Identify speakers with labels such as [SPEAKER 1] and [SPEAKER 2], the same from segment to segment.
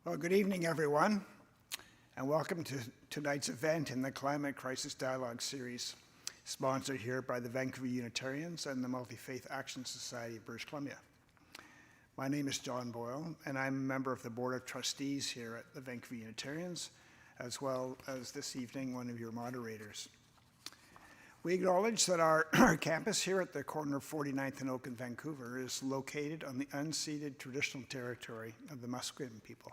[SPEAKER 1] Well, good evening, everyone, and welcome to tonight's event in the Climate Crisis Dialogue Series, sponsored here by the Vancouver Unitarians and the Multi-Faith Action Society of British Columbia. My name is John Boyle, and I'm a member of the Board of Trustees here at the Vancouver Unitarians, as well as this evening, one of your moderators. We acknowledge that our campus here at the corner of 49th and Oak in Vancouver is located on the unceded traditional territory of the Musqueam people.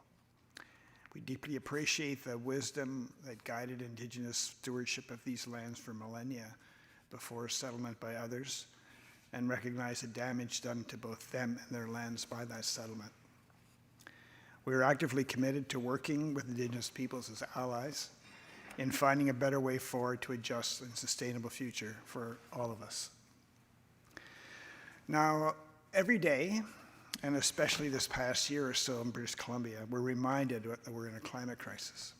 [SPEAKER 1] We deeply appreciate the wisdom that guided Indigenous stewardship of these lands for millennia before settlement by others, and recognize the damage done to both them and their lands by that settlement. We are actively committed to working with Indigenous peoples as allies in finding a better way forward to a just and sustainable future for all of us. Now, every day, and especially this past year or so in British Columbia, we're reminded that we're in a climate crisis.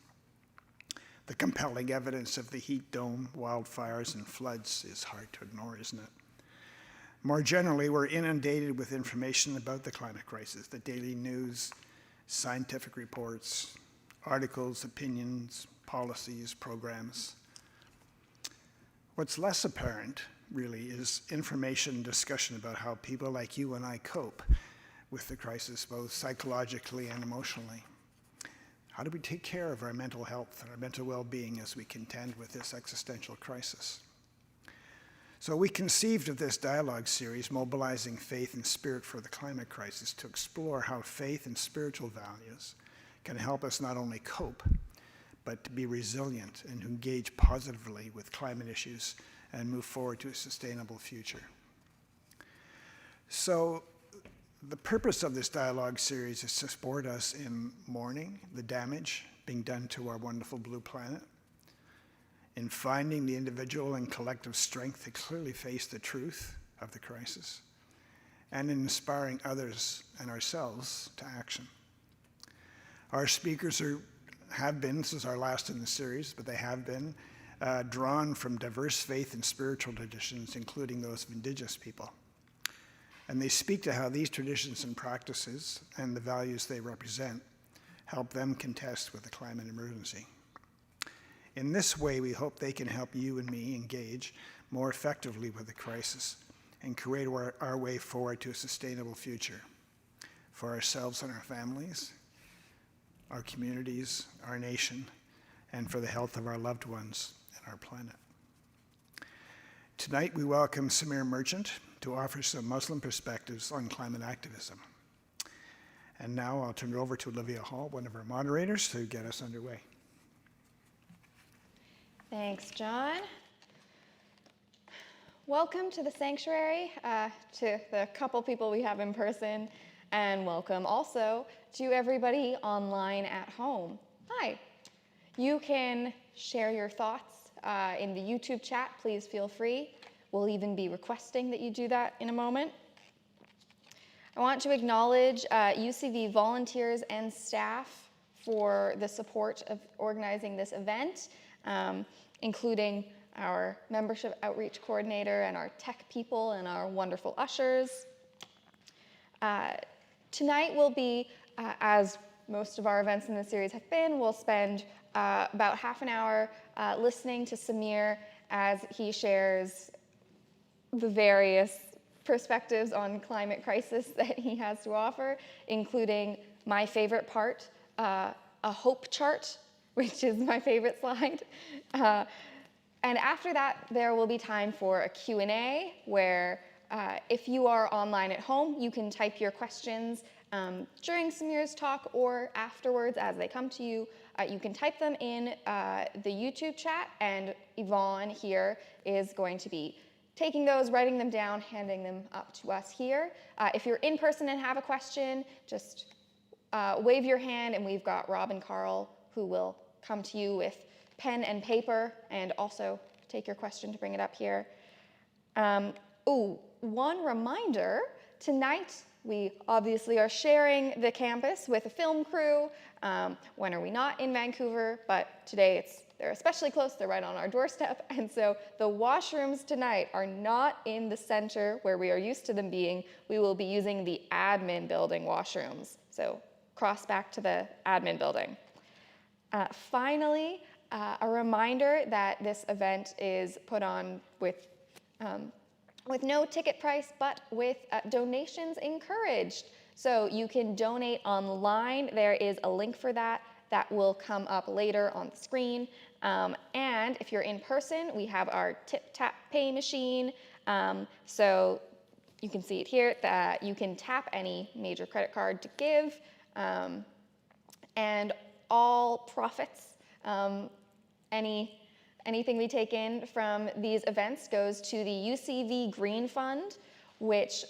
[SPEAKER 1] The compelling evidence of the heat dome, wildfires, and floods is hard to ignore, isn't it? More generally, we're inundated with information about the climate crisis, the daily news, scientific reports, articles, opinions, policies, programs. What's less apparent, really, is information and discussion about how people like you and I cope with the crisis, both psychologically and emotionally. How do we take care of our mental health and our mental well-being as we contend with this existential crisis? So we conceived of this dialogue series, Mobilizing Faith and Spirit for the Climate Crisis, to explore how faith and spiritual values can help us not only cope, but to be resilient and to engage positively with climate issues and move forward to a sustainable future. So the purpose of this dialogue series is to support us in mourning the damage being done to our wonderful blue planet, in finding the individual and collective strength to clearly face the truth of the crisis, and in inspiring others and ourselves to action. Our speakers have been, this is our last in the series, but they have been drawn from diverse faith and spiritual traditions, including those of Indigenous people. And they speak to how these traditions and practices and the values they represent help them contest with the climate emergency. In this way, we hope they can help you and me engage more effectively with the crisis and create our way forward to a sustainable future for ourselves and our families, our communities, our nation, and for the health of our loved ones and our planet. Tonight, we welcome Samir Merchant to offer some Muslim perspectives on climate activism. And now I'll turn it over to Olivia Hall, one of our moderators, to get us underway.
[SPEAKER 2] Thanks, John. Welcome to the sanctuary, to the couple people we have in person, and welcome also to everybody online at home. Hi. You can share your thoughts in the YouTube chat. Please feel free. We'll even be requesting that you do that in a moment. I want to acknowledge UCV volunteers and staff for the support of organizing this event, including our membership outreach coordinator and our tech people and our wonderful ushers. Tonight will be, as most of our events in the series have been, we'll spend about half an hour listening to Samir as he shares the various perspectives on climate crisis that he has to offer, including my favorite part, a hope chart, which is my favorite slide. And after that, there will be time for a Q&A where if you are online at home, you can type your questions during Samir's talk or afterwards as they come to you. You can type them in the YouTube chat, and Yvonne here is going to be taking those, writing them down, handing them up to us here. If you're in person and have a question, just wave your hand, and we've got Rob and Carl who will come to you with pen and paper and also take your question to bring it up here. One reminder, tonight we obviously are sharing the campus with a film crew. When are we not in Vancouver? But today they're especially close, they're right on our doorstep. And so the washrooms tonight are not in the center where we are used to them being. We will be using the admin building washrooms. So cross back to the admin building. Finally, a reminder that this event is put on with no ticket price, but with donations encouraged. So you can donate online. There is a link for that will come up later on the screen. And if you're in person, we have our tip-tap pay machine. So you can see it here, that you can tap any major credit card to give. And all profits, anything we take in from these events goes to the UCV Green Fund, which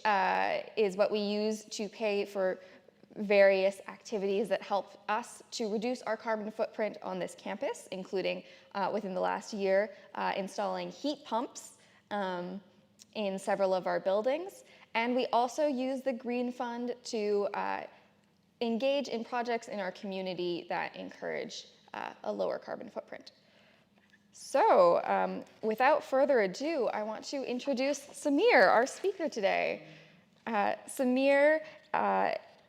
[SPEAKER 2] is what we use to pay for various activities that help us to reduce our carbon footprint on this campus, including within the last year installing heat pumps in several of our buildings. And we also use the Green Fund to engage in projects in our community that encourage a lower carbon footprint. So without further ado, I want to introduce Samir, our speaker today. Samir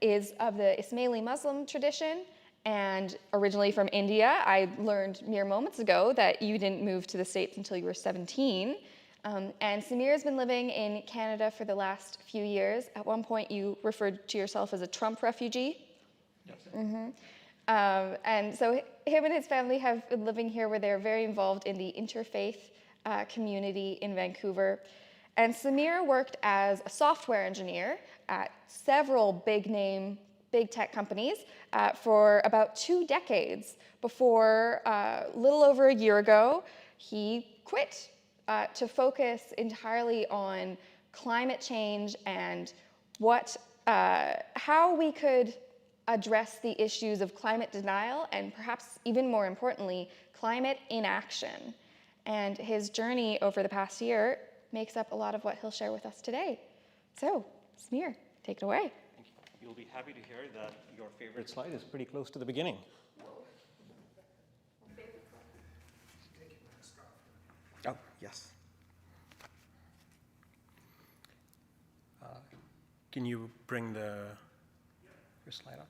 [SPEAKER 2] is of the Ismaili Muslim tradition and originally from India. I learned mere moments ago that you didn't move to the States until you were 17. And Samir has been living in Canada for the last few years. At one point, you referred to yourself as a Trump refugee.
[SPEAKER 3] Yes.
[SPEAKER 2] Mm-hmm. And so him and his family have been living here, where they're very involved in the interfaith community in Vancouver. And Samir worked as a software engineer at several big tech companies for about 2 decades before, a little over a year ago, he quit to focus entirely on climate change and how we could address the issues of climate denial and perhaps even more importantly, climate inaction. And his journey over the past year makes up a lot of what he'll share with us today. So, Samir, take it away.
[SPEAKER 3] Thank you. You'll be happy to hear that your favorite slide is pretty close to the beginning. Oh, yes. Can you bring your slide up?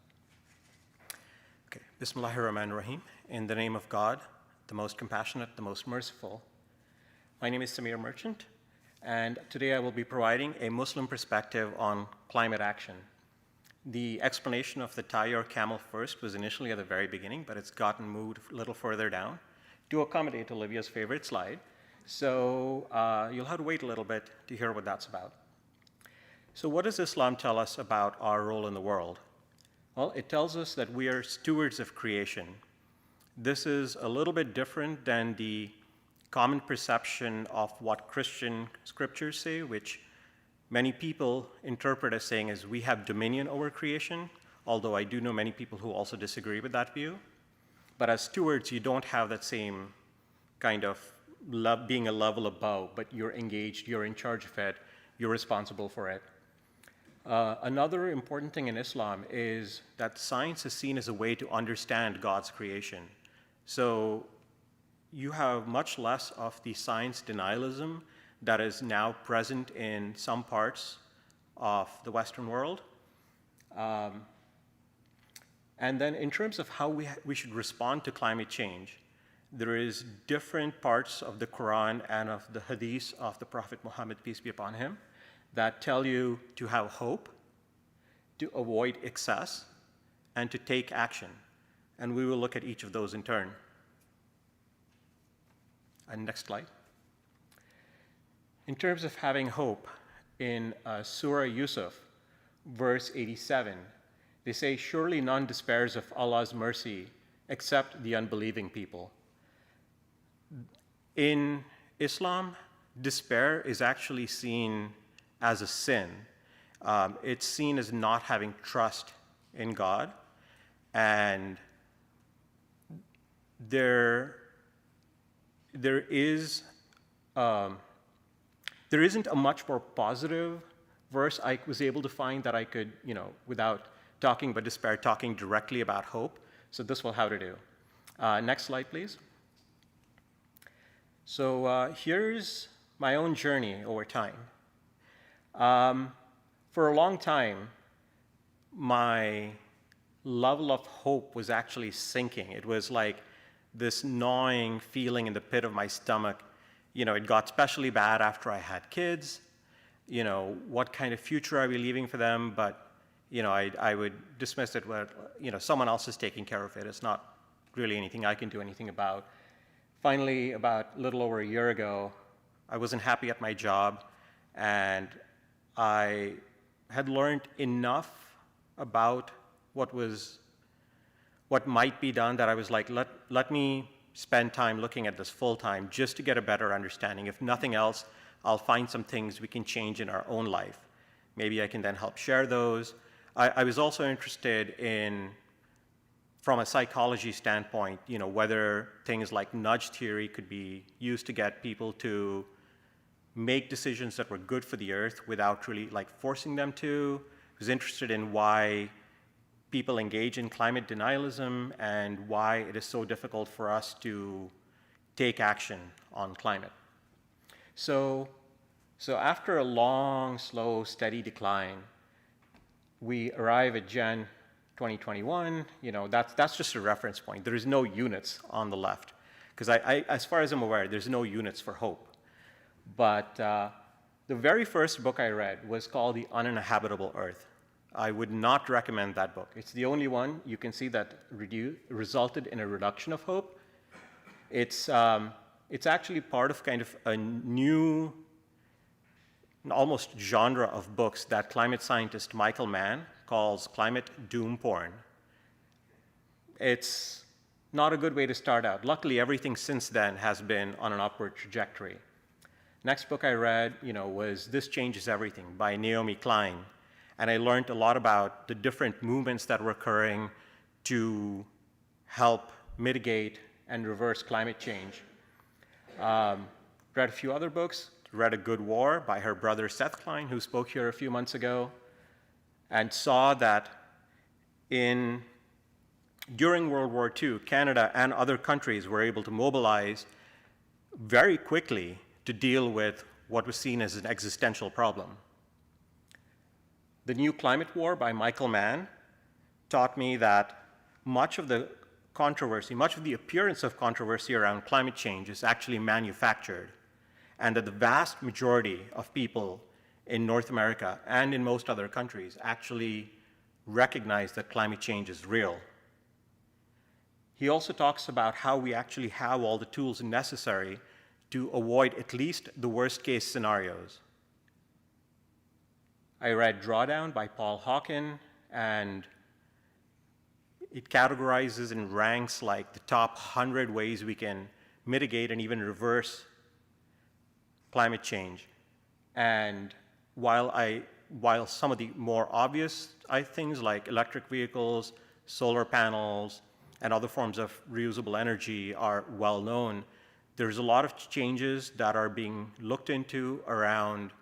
[SPEAKER 3] Okay. Bismillahirrahmanirrahim. In the name of God, the most compassionate, the most merciful. My name is Samir Merchant, and today I will be providing a Muslim perspective on climate action. The explanation of the tie or camel first was initially at the very beginning, but it's gotten moved a little further down to accommodate Olivia's favorite slide. So you'll have to wait a little bit to hear what that's about. So what does Islam tell us about our role in the world? Well, it tells us that we are stewards of creation. This is a little bit different than the common perception of what Christian scriptures say, which many people interpret as saying is we have dominion over creation, although I do know many people who also disagree with that view. But as stewards, you don't have that same kind of being a level above, but you're engaged, you're in charge of it, you're responsible for it. Another important thing in Islam is that science is seen as a way to understand God's creation. So you have much less of the science denialism that is now present in some parts of the Western world. And then in terms of how we should respond to climate change, there is different parts of the Quran and of the Hadith of the Prophet Muhammad, peace be upon him, that tell you to have hope, to avoid excess, and to take action. And we will look at each of those in turn. And next slide. In terms of having hope, in Surah Yusuf, verse 87, they say, "Surely none despairs of Allah's mercy except the unbelieving people." In Islam, despair is actually seen as a sin. It's seen as not having trust in God, and there isn't a much more positive verse I was able to find that I could, without talking about despair, talking directly about hope. So this will how to do. Next slide, please. So here's my own journey over time. For a long time, my level of hope was actually sinking. It was like this gnawing feeling in the pit of my stomach. It got especially bad after I had kids. What kind of future are we leaving for them? But, I would dismiss it with, someone else is taking care of it. It's not really anything I can do anything about. Finally, about a little over a year ago, I wasn't happy at my job, and I had learned enough about what might be done that I was like, let me spend time looking at this full time just to get a better understanding. If nothing else, I'll find some things we can change in our own life. Maybe I can then help share those. I was also interested in, from a psychology standpoint, whether things like nudge theory could be used to get people to make decisions that were good for the earth without really forcing them to. I was interested in why people engage in climate denialism and why it is so difficult for us to take action on climate. So after a long, slow, steady decline, we arrive at Jan 2021. That's just a reference point. There is no units on the left, because as far as I'm aware, there's no units for hope. But the very first book I read was called The Uninhabitable Earth. I would not recommend that book. It's the only one you can see that resulted in a reduction of hope. It's actually part of kind of a new, almost genre of books that climate scientist Michael Mann calls climate doom porn. It's not a good way to start out. Luckily, everything since then has been on an upward trajectory. Next book I read, was This Changes Everything by Naomi Klein. And I learned a lot about the different movements that were occurring to help mitigate and reverse climate change. Read a few other books. Read A Good War by her brother Seth Klein, who spoke here a few months ago, and saw that during World War II, Canada and other countries were able to mobilize very quickly to deal with what was seen as an existential problem. The New Climate War by Michael Mann taught me that much of the appearance of controversy around climate change is actually manufactured, and that the vast majority of people in North America and in most other countries actually recognize that climate change is real. He also talks about how we actually have all the tools necessary to avoid at least the worst case scenarios. I read Drawdown by Paul Hawken, and it categorizes and ranks the top 100 ways we can mitigate and even reverse climate change. And while some of the more obvious things like electric vehicles, solar panels, and other forms of reusable energy are well known, there's a lot of changes that are being looked into around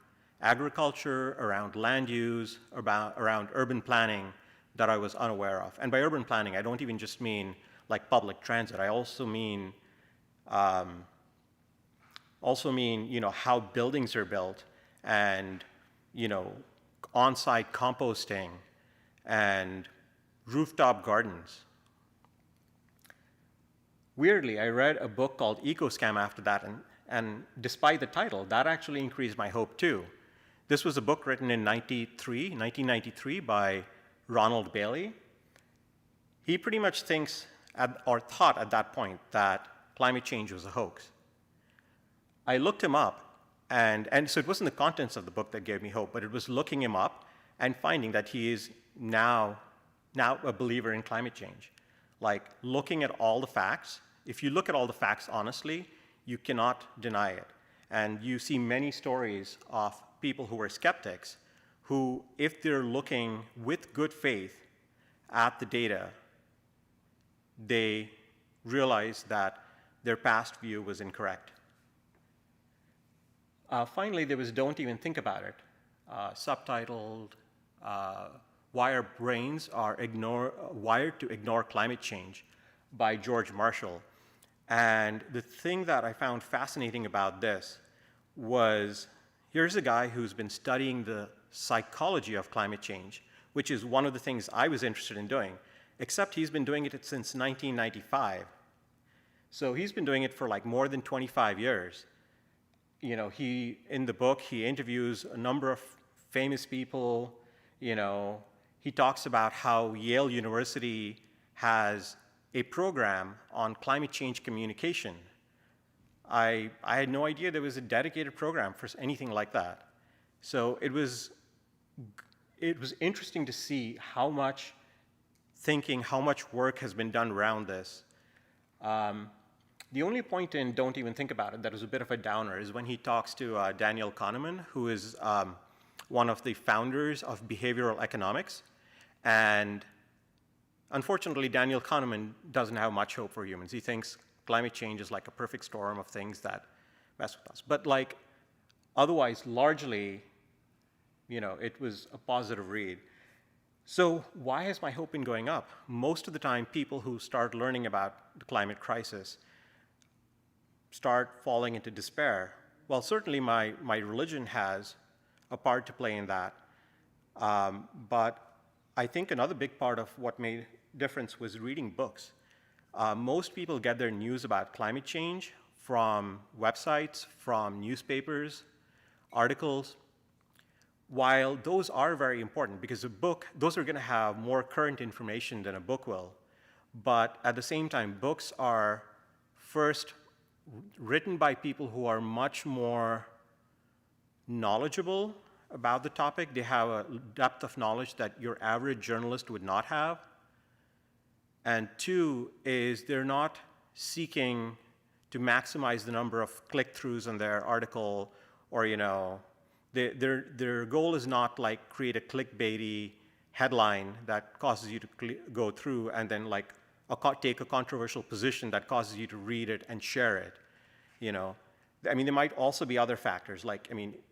[SPEAKER 3] agriculture, around land use, around urban planning that I was unaware of. And by urban planning, I don't even just mean public transit. I also mean how buildings are built, and on-site composting and rooftop gardens. Weirdly, I read a book called Eco-Scam after that, and despite the title, that actually increased my hope too. This was a book written in 1993 by Ronald Bailey. He pretty much thought at that point that climate change was a hoax. I looked him up, and so it wasn't the contents of the book that gave me hope, but it was looking him up and finding that he is now a believer in climate change. Looking at all the facts, if you look at all the facts honestly, you cannot deny it. And you see many stories of people who were skeptics who, if they're looking with good faith at the data, they realize that their past view was incorrect. Finally, there was Don't Even Think About It, subtitled Why Our Brains Are Wired to Ignore Climate Change by George Marshall. And the thing that I found fascinating about this was, here's a guy who's been studying the psychology of climate change, which is one of the things I was interested in doing. except he's been doing it since 1995. So he's been doing it for like more than 25 years. In the book, he interviews a number of famous people. He talks about how Yale University has a program on climate change communication. I had no idea there was a dedicated program for anything like that. So it was interesting to see how much thinking, how much work has been done around this. The only point in Don't Even Think About It that was a bit of a downer is when he talks to Daniel Kahneman, who is one of the founders of behavioral economics. And unfortunately, Daniel Kahneman doesn't have much hope for humans. He thinks climate change is like a perfect storm of things that mess with us. But like, otherwise, largely, it was a positive read. So why has my hope been going up? Most of the time, people who start learning about the climate crisis start falling into despair. Well, certainly my religion has a part to play in that. But I think another big part of what made difference was reading books. Most people get their news about climate change from websites, from newspapers, articles. While those are very important, because those are going to have more current information than a book will. But at the same time, books are first written by people who are much more knowledgeable about the topic. They have a depth of knowledge that your average journalist would not have. And two is they're not seeking to maximize the number of click-throughs on their article, or their goal is not like create a clickbaity headline that causes you to go through and then like take a controversial position that causes you to read it and share it. There might also be other factors. Like,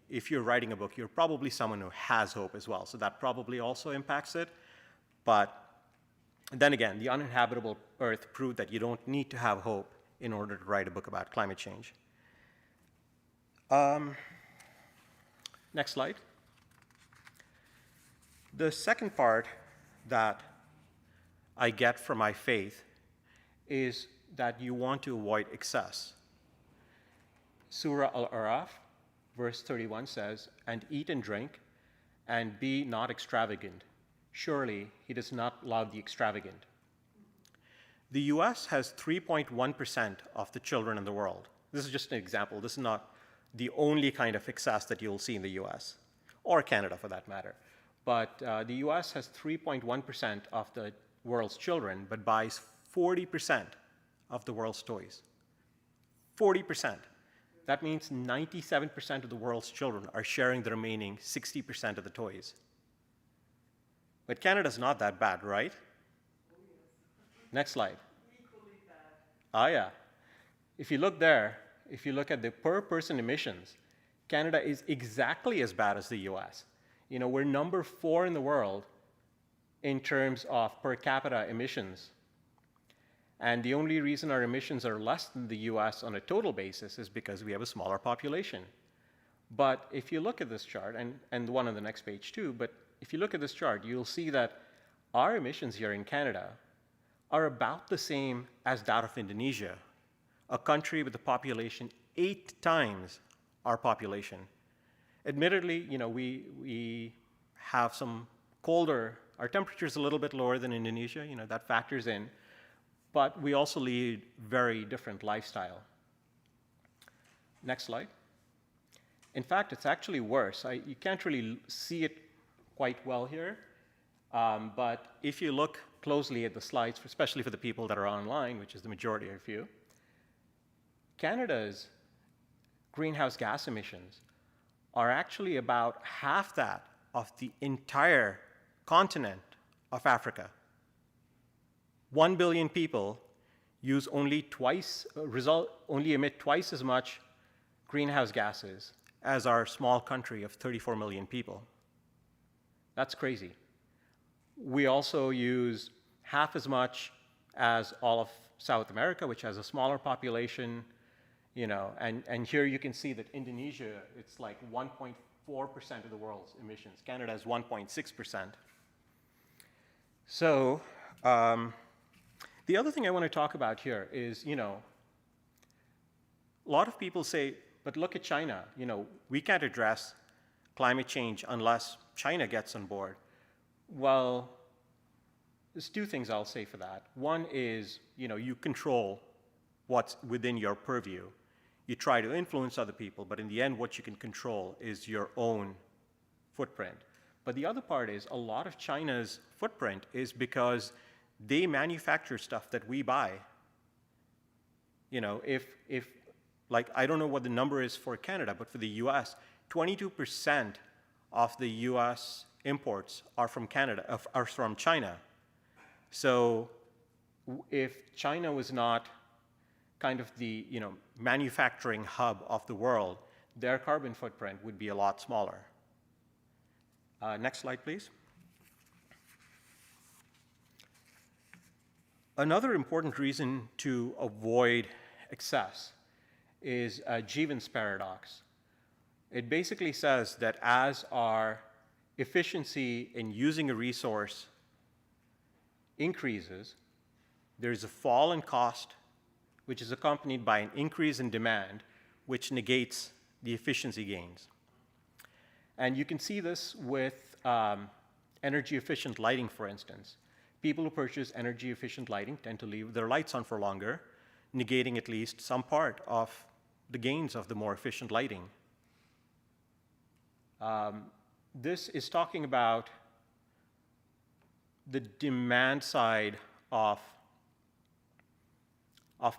[SPEAKER 3] if you're writing a book, you're probably someone who has hope as well. So that probably also impacts it. But then again, the uninhabitable Earth proved that you don't need to have hope in order to write a book about climate change. Next slide. The second part that I get from my faith is that you want to avoid excess. Surah Al-Araf, verse 31 says, "And eat and drink, and be not extravagant. Surely he does not love the extravagant." The US has 3.1% of the children in the world. This is just an example. This is not the only kind of excess that you'll see in the US, or Canada for that matter. But the US has 3.1% of the world's children, but buys 40% of the world's toys. 40%. That means 97% of the world's children are sharing the remaining 60% of the toys. But Canada's not that bad, right? Next slide.
[SPEAKER 4] Equally bad.
[SPEAKER 3] Ah, yeah. If you look there, if you look at the per person emissions, Canada is exactly as bad as the US. We're number 4 in the world in terms of per capita emissions. And the only reason our emissions are less than the US on a total basis is because we have a smaller population. But if you look at this chart, and the one on the next page too, but if you look at this chart, you'll see that our emissions here in Canada are about the same as that of Indonesia, a country with a population 8 times our population. Admittedly, we have some colder, our temperature's a little bit lower than Indonesia, that factors in. But we also lead very different lifestyle. Next slide. In fact, it's actually worse. You can't really see it quite well here. But if you look closely at the slides, especially for the people that are online, which is the majority of you, Canada's greenhouse gas emissions are actually about half that of the entire continent of Africa. 1 billion people only emit twice as much greenhouse gases as our small country of 34 million people. That's crazy. We also use half as much as all of South America, which has a smaller population, and here you can see that Indonesia, it's like 1.4% of the world's emissions. Canada is 1.6%. So The other thing I want to talk about here is, a lot of people say, but look at China. We can't address climate change unless China gets on board. Well, there's two things I'll say for that. One is, you control what's within your purview. You try to influence other people, but in the end, what you can control is your own footprint. But the other part is a lot of China's footprint is because they manufacture stuff that we buy. If like, I don't know what the number is for Canada, but for the US, 22% of the US imports are from Canada, are from China. So if China was not kind of the manufacturing hub of the world, their carbon footprint would be a lot smaller. Next slide, please. Another important reason to avoid excess is Jivan's paradox. It basically says that as our efficiency in using a resource increases, there's a fall in cost, which is accompanied by an increase in demand, which negates the efficiency gains. And you can see this with energy-efficient lighting, for instance. People who purchase energy-efficient lighting tend to leave their lights on for longer, negating at least some part of the gains of the more efficient lighting. This is talking about the demand side of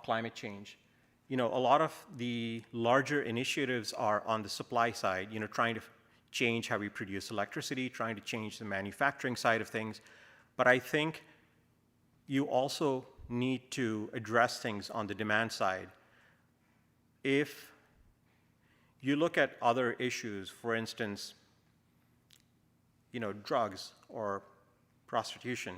[SPEAKER 3] climate change. A lot of the larger initiatives are on the supply side, trying to change how we produce electricity, trying to change the manufacturing side of things. But I think you also need to address things on the demand side. If you look at other issues, for instance, drugs or prostitution,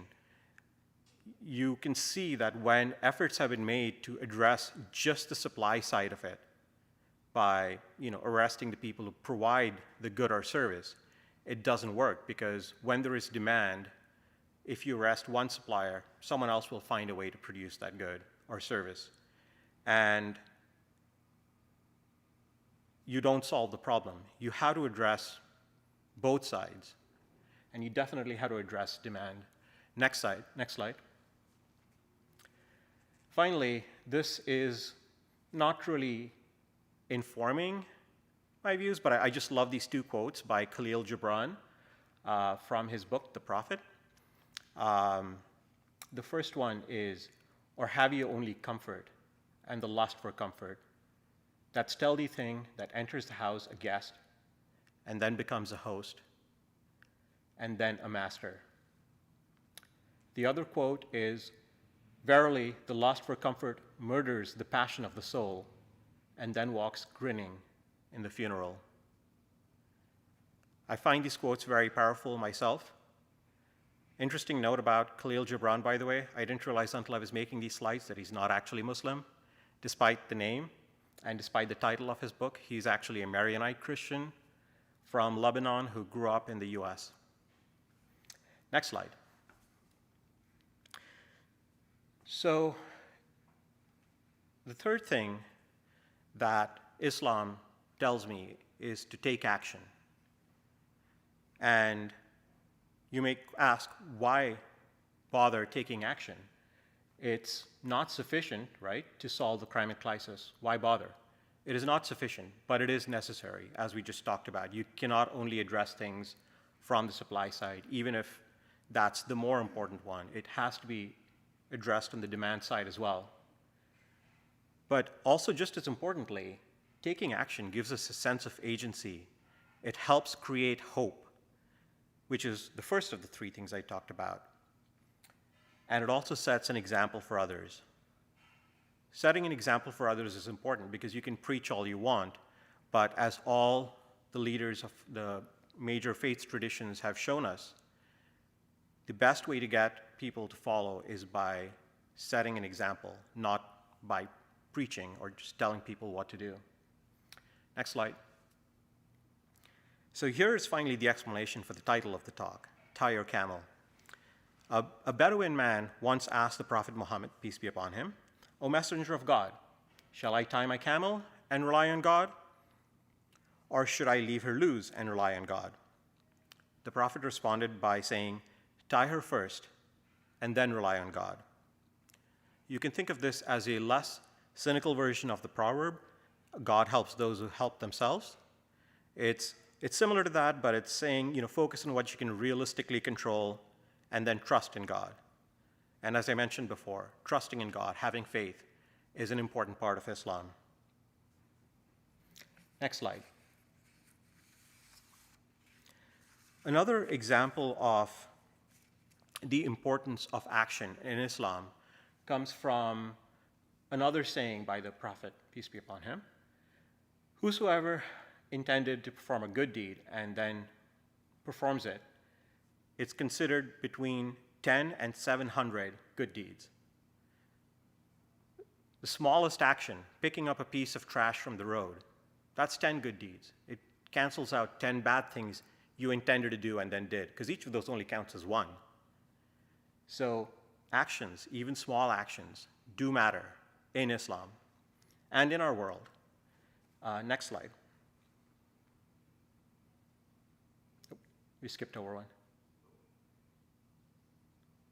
[SPEAKER 3] you can see that when efforts have been made to address just the supply side of it by arresting the people who provide the good or service, it doesn't work, because when there is demand, if you arrest one supplier, someone else will find a way to produce that good or service. And you don't solve the problem. You have to address both sides, and you definitely have to address demand. Next slide. Finally, this is not really informing my views, but I just love these two quotes by Khalil Gibran from his book, The Prophet. The first one is, "Or have you only comfort and the lust for comfort, that stealthy thing that enters the house a guest and then becomes a host and then a master?" The other quote is, "Verily, the lust for comfort murders the passion of the soul and then walks grinning in the funeral." I find these quotes very powerful myself. Interesting note about Khalil Gibran, by the way. I didn't realize until I was making these slides that he's not actually Muslim, despite the name and despite the title of his book. He's actually a Maronite Christian from Lebanon who grew up in the US. Next slide. So the third thing that Islam tells me is to take action. And you may ask, why bother taking action? It's not sufficient, right, to solve the climate crisis. Why bother? It is not sufficient, but it is necessary, as we just talked about. You cannot only address things from the supply side, even if that's the more important one. It has to be addressed on the demand side as well. But also, just as importantly, taking action gives us a sense of agency. It helps create hope, which is the first of the three things I talked about. And it also sets an example for others. Setting an example for others is important because you can preach all you want, but as all the leaders of the major faith traditions have shown us, the best way to get people to follow is by setting an example, not by preaching or just telling people what to do. Next slide. So here is finally the explanation for the title of the talk, Tie Your Camel. A Bedouin man once asked the Prophet Muhammad, peace be upon him, "O Messenger of God, shall I tie my camel and rely on God? Or should I leave her loose and rely on God?" The Prophet responded by saying, "Tie her first and then rely on God." You can think of this as a less cynical version of the proverb, God helps those who help themselves. It's similar to that, but it's saying, focus on what you can realistically control and then trust in God. And as I mentioned before, trusting in God, having faith, is an important part of Islam. Next slide. Another example of the importance of action in Islam comes from another saying by the Prophet, peace be upon him, "Whosoever intended to perform a good deed and then performs it, it's considered between 10 and 700 good deeds." The smallest action, picking up a piece of trash from the road, that's 10 good deeds. It cancels out 10 bad things you intended to do and then did, because each of those only counts as one. So actions, even small actions, do matter in Islam and in our world. Next slide. Oh, we skipped over one.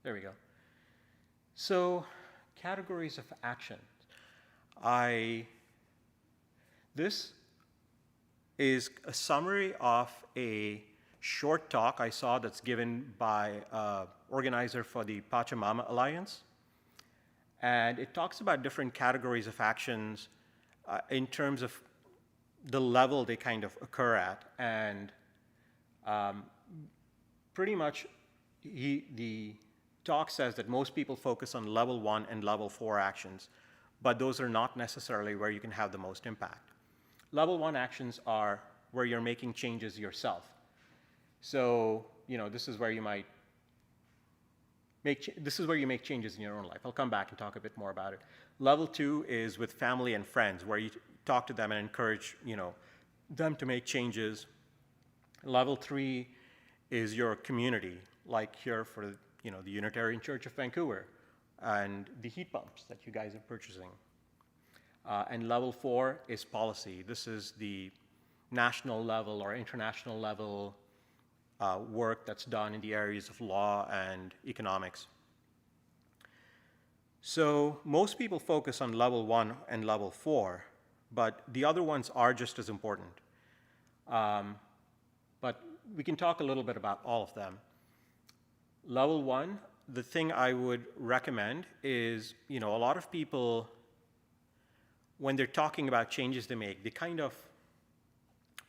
[SPEAKER 3] There we go. So, categories of action. This is a summary of a short talk I saw that's given by an organizer for the Pachamama Alliance. And it talks about different categories of actions in terms of the level they kind of occur at. And pretty much the talk says that most people focus on level 1 and level 4 actions, but those are not necessarily where you can have the most impact. Level 1 actions are where you're making changes yourself. So, this is where you might this is where you make changes in your own life. I'll come back and talk a bit more about it. Level 2 is with family and friends, where you talk to them and encourage, them to make changes. Level 3 is your community, like here for, the Unitarian Church of Vancouver and the heat pumps that you guys are purchasing. And level 4 is policy. This is the national level or international level work that's done in the areas of law and economics. So most people focus on level 1 and level 4, but the other ones are just as important. But we can talk a little bit about all of them. Level 1, the thing I would recommend is, a lot of people, when they're talking about changes they make, they kind of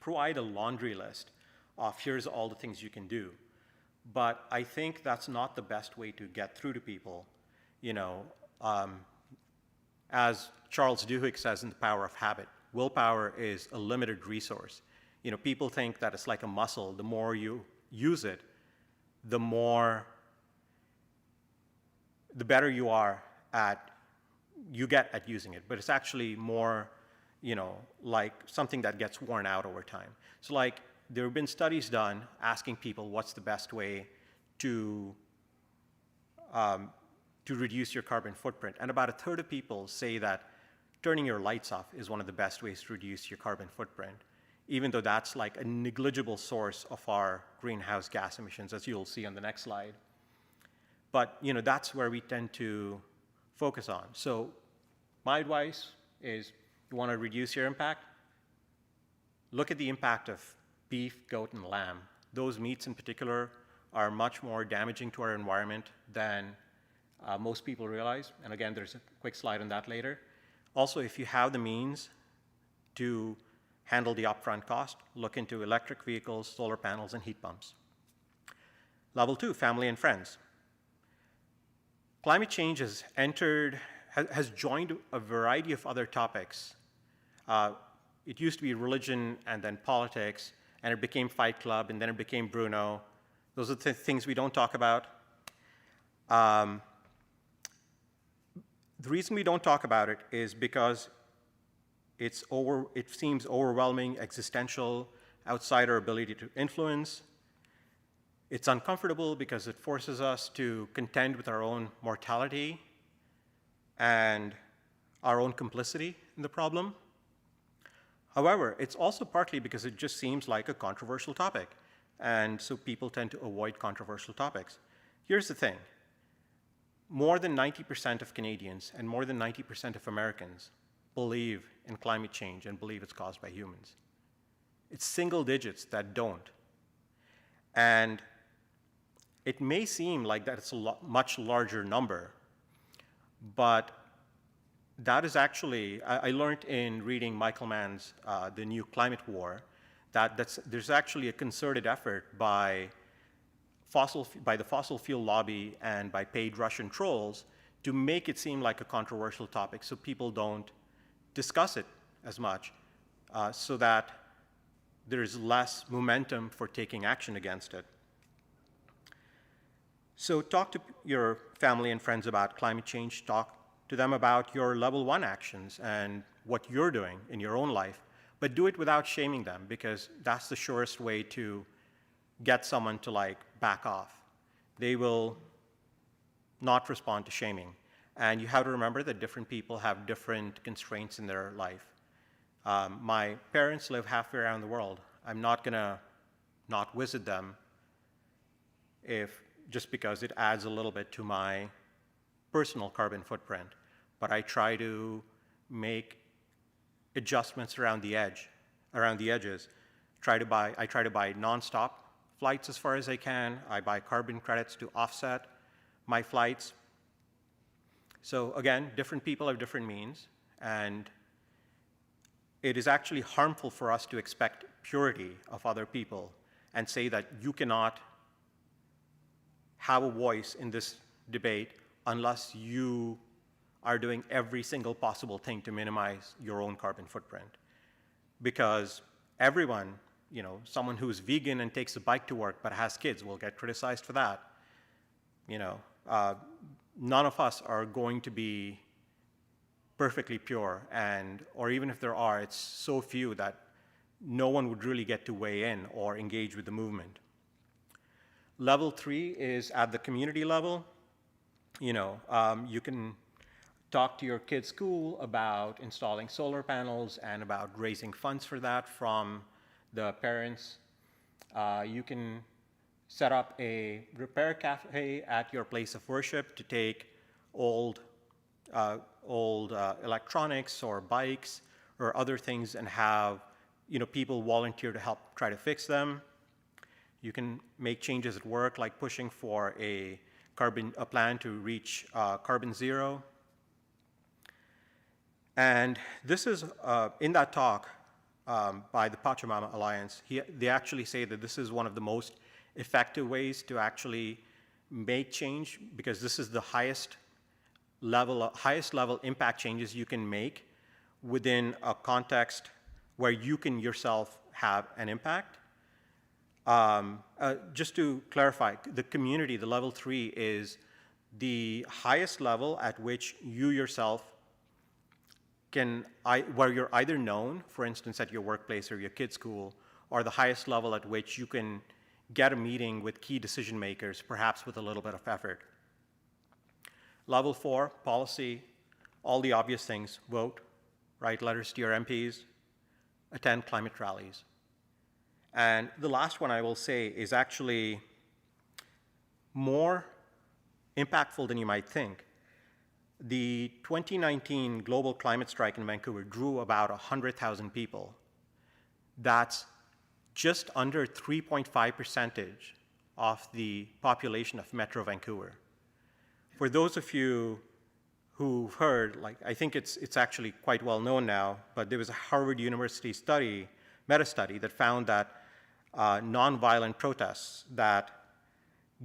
[SPEAKER 3] provide a laundry list of here's all the things you can do. But I think that's not the best way to get through to people. As Charles Duhigg says in The Power of Habit, willpower is a limited resource. People think that it's like a muscle. The more you use it, the better you get at using it. But it's actually more, like something that gets worn out over time. So there have been studies done asking people what's the best way to reduce your carbon footprint. And about a third of people say that turning your lights off is one of the best ways to reduce your carbon footprint, even though that's like a negligible source of our greenhouse gas emissions, as you'll see on the next slide. But that's where we tend to focus on. So my advice is, you want to reduce your impact? Look at the impact of beef, goat, and lamb. Those meats in particular are much more damaging to our environment than most people realize. And again, there's a quick slide on that later. Also, if you have the means to handle the upfront cost, look into electric vehicles, solar panels, and heat pumps. Level 2, family and friends. Climate change has joined a variety of other topics. It used to be religion and then politics, and it became Fight Club, and then it became Bruno. Those are the things we don't talk about. The reason we don't talk about it is because it seems overwhelming, existential, outside our ability to influence. It's uncomfortable because it forces us to contend with our own mortality and our own complicity in the problem. However, it's also partly because it just seems like a controversial topic, and so people tend to avoid controversial topics. Here's the thing. More than 90% of Canadians and more than 90% of Americans believe in climate change and believe it's caused by humans. It's single digits that don't. And it may seem like that it's a much larger number, but that is actually, I learned in reading Michael Mann's The New Climate War, that there's actually a concerted effort by the fossil fuel lobby and by paid Russian trolls to make it seem like a controversial topic so people don't discuss it as much, so that there's less momentum for taking action against it. So talk to your family and friends about climate change. Talk to them about your level 1 actions and what you're doing in your own life, but do it without shaming them, because that's the surest way to get someone to back off. They will not respond to shaming. And you have to remember that different people have different constraints in their life. My parents live halfway around the world. I'm not gonna not visit them just because it adds a little bit to my personal carbon footprint. But I try to make adjustments around the edges. I try to buy nonstop flights as far as I can. I buy carbon credits to offset my flights. So again, different people have different means, and it is actually harmful for us to expect purity of other people and say that you cannot have a voice in this debate unless you are doing every single possible thing to minimize your own carbon footprint. Because everyone, someone who's vegan and takes a bike to work but has kids will get criticized for that. None of us are going to be perfectly pure, or even if there are, it's so few that no one would really get to weigh in or engage with the movement. Level 3 is at the community level. You can talk to your kid's school about installing solar panels and about raising funds for that from the parents. You can set up a repair cafe at your place of worship to take old electronics or bikes or other things and have people volunteer to help try to fix them. You can make changes at work, like pushing for a plan to reach carbon zero. And this is, in that talk by the Pachamama Alliance, they actually say that this is one of the most effective ways to actually make change, because this is the highest level impact changes you can make within a context where you can yourself have an impact. Just to clarify, the community, the level 3, is the highest level at which you yourself where you're either known, for instance, at your workplace or your kid's school, or the highest level at which you can get a meeting with key decision makers, perhaps with a little bit of effort. Level 4, policy, all the obvious things: vote, write letters to your MPs, attend climate rallies. And the last one I will say is actually more impactful than you might think. The 2019 global climate strike in Vancouver drew about 100,000 people. That's just under 3.5% of the population of Metro Vancouver. For those of you who've heard, I think it's actually quite well known now, but there was a Harvard University meta-study that found that nonviolent protests that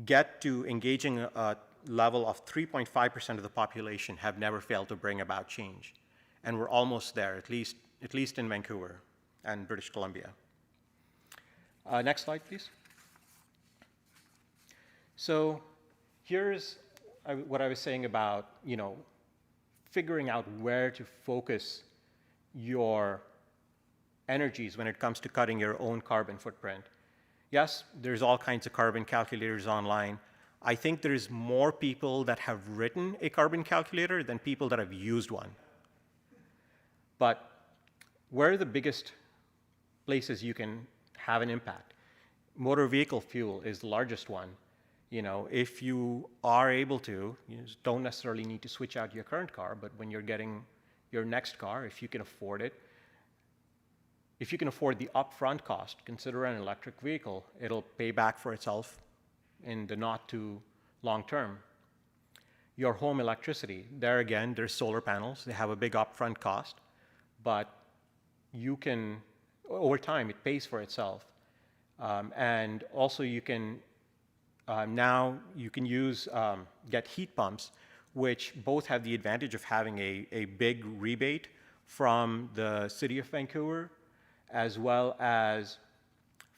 [SPEAKER 3] get to engaging a level of 3.5% of the population have never failed to bring about change. And we're almost there, at least in Vancouver and British Columbia. Next slide, please. So here's what I was saying about, figuring out where to focus your energies when it comes to cutting your own carbon footprint. Yes, there's all kinds of carbon calculators online. I think there's more people that have written a carbon calculator than people that have used one. But where are the biggest places you can have an impact? Motor vehicle fuel is the largest one. If you are able to, you don't necessarily need to switch out your current car, but when you're getting your next car, if you can afford it, if you can afford the upfront cost, consider an electric vehicle. It'll pay back for itself in the not too long term. Your home electricity, there again, there's solar panels. They have a big upfront cost, but you can, over time, it pays for itself. And also you can, now you can get heat pumps, which both have the advantage of having a big rebate from the city of Vancouver, as well as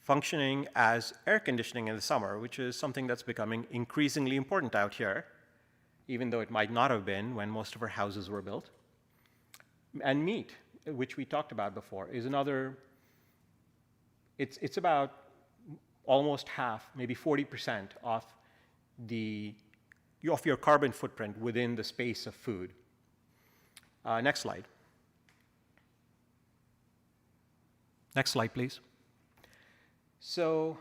[SPEAKER 3] functioning as air conditioning in the summer, which is something that's becoming increasingly important out here, even though it might not have been when most of our houses were built. And meat, which we talked about before, is another, it's about almost half, maybe 40% of your carbon footprint within the space of food. Next slide. Next slide, please. So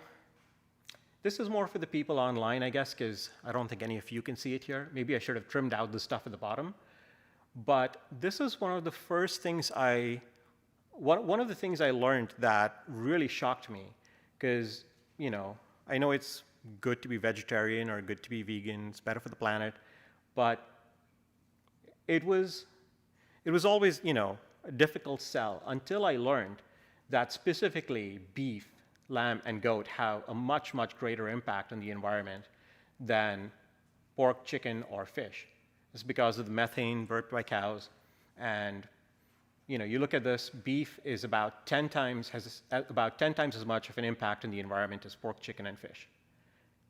[SPEAKER 3] this is more for the people online, I guess, because I don't think any of you can see it here. Maybe I should have trimmed out the stuff at the bottom. But this is one of the first things one of the things I learned that really shocked me, because, I know it's good to be vegetarian or good to be vegan, it's better for the planet, but it was always, a difficult sell until I learned that specifically beef, lamb, and goat have a much, much greater impact on the environment than pork, chicken, or fish. It's because of the methane burped by cows. And you look at this, beef is has about 10 times as much of an impact on the environment as pork, chicken, and fish.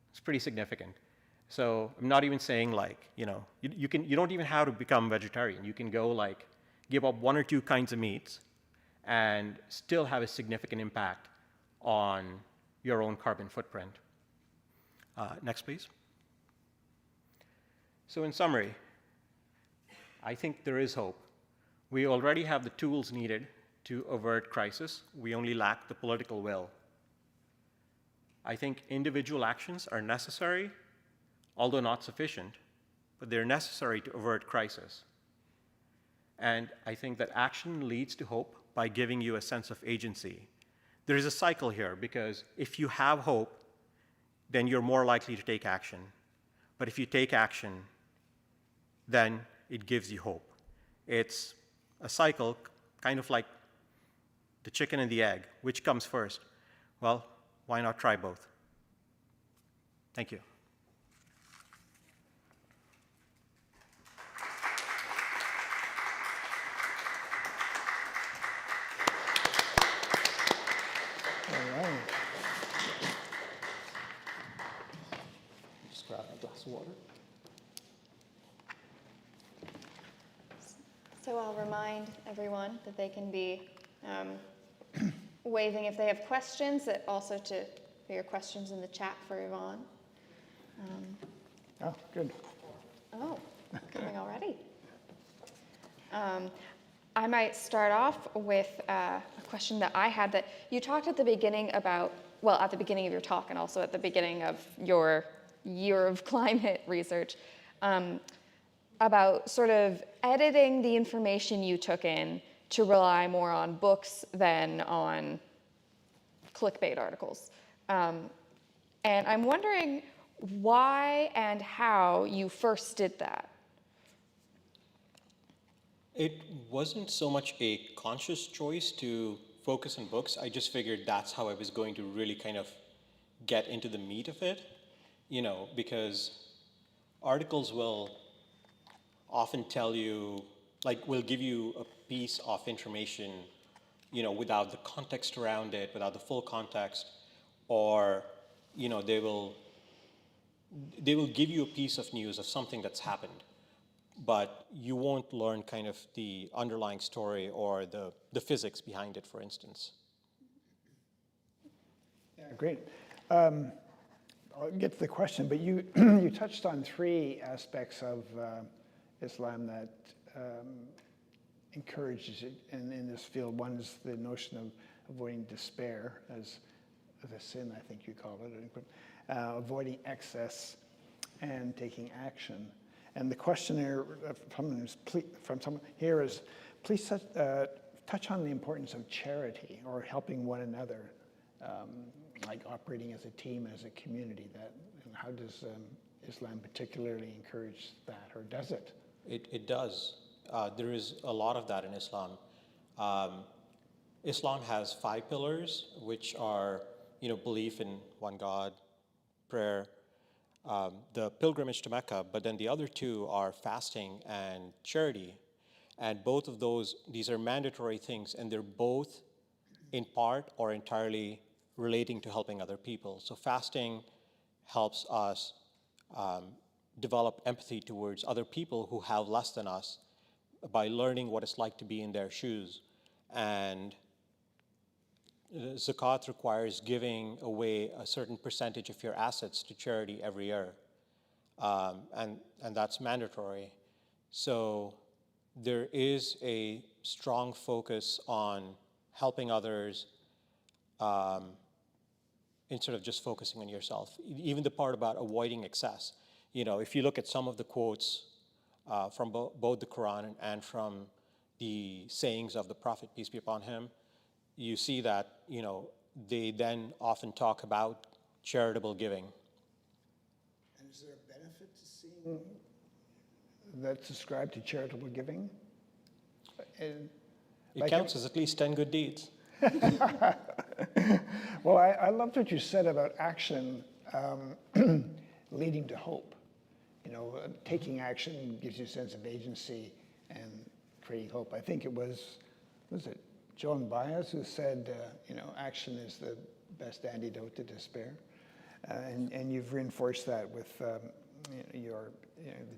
[SPEAKER 3] It's pretty significant. So I'm not even saying you don't even have to become vegetarian. You can go give up one or two kinds of meats and still have a significant impact on your own carbon footprint. Next, please. So in summary, I think there is hope. We already have the tools needed to avert crisis. We only lack the political will. I think individual actions are necessary, although not sufficient, but they're necessary to avert crisis. And I think that action leads to hope by giving you a sense of agency. There is a cycle here, because if you have hope, then you're more likely to take action. But if you take action, then it gives you hope. It's a cycle, kind of like the chicken and the egg. Which comes first? Well, why not try both? Thank you.
[SPEAKER 1] All right.
[SPEAKER 3] Just grab a glass of water.
[SPEAKER 2] So I'll remind everyone that they can be waving if they have questions, that also to put your questions in the chat for Yvonne.
[SPEAKER 1] Oh, good.
[SPEAKER 2] Oh, coming already. I might start off with a question that I had, that you talked at the beginning about, well, at the beginning of your talk and also at the beginning of your year of climate research, about sort of editing the information you took in to rely more on books than on clickbait articles. And I'm wondering why and how you first did that.
[SPEAKER 3] It wasn't so much a conscious choice to focus on books. I just figured that's how I was going to really kind of get into the meat of it, because articles will often tell you, will give you a piece of information, without the context around it, without the full context, or, they will give you a piece of news of something that's happened, but you won't learn kind of the underlying story or the physics behind it, for instance.
[SPEAKER 1] Yeah, great. I'll get to the question, but you you touched on three aspects of Islam that encourages it in this field. One is the notion of avoiding despair as a sin, I think you call it, avoiding excess, and taking action. And the question here from someone here is, please touch on the importance of charity or helping one another, like operating as a team, as a community. And how does Islam particularly encourage that, or does it?
[SPEAKER 3] It does. There is a lot of that in Islam. Islam has 5 pillars, which are, belief in one God, prayer, the pilgrimage to Mecca, but then the other 2 are fasting and charity. And both of these are mandatory things, and they're both in part or entirely relating to helping other people. So fasting helps us develop empathy towards other people who have less than us by learning what it's like to be in their shoes. And zakat requires giving away a certain percentage of your assets to charity every year, and that's mandatory. So there is a strong focus on helping others instead of just focusing on yourself. Even the part about avoiding excess. If you look at some of the quotes from both the Quran and from the sayings of the Prophet, peace be upon him, you see that, they then often talk about charitable giving.
[SPEAKER 1] And is there a benefit to seeing that's ascribed to charitable giving?
[SPEAKER 3] It counts as at least 10 good deeds.
[SPEAKER 1] Well, I loved what you said about action leading to hope. Taking action gives you a sense of agency and creating hope. I think it was it Joan Baez who said, action is the best antidote to despair. And you've reinforced that with the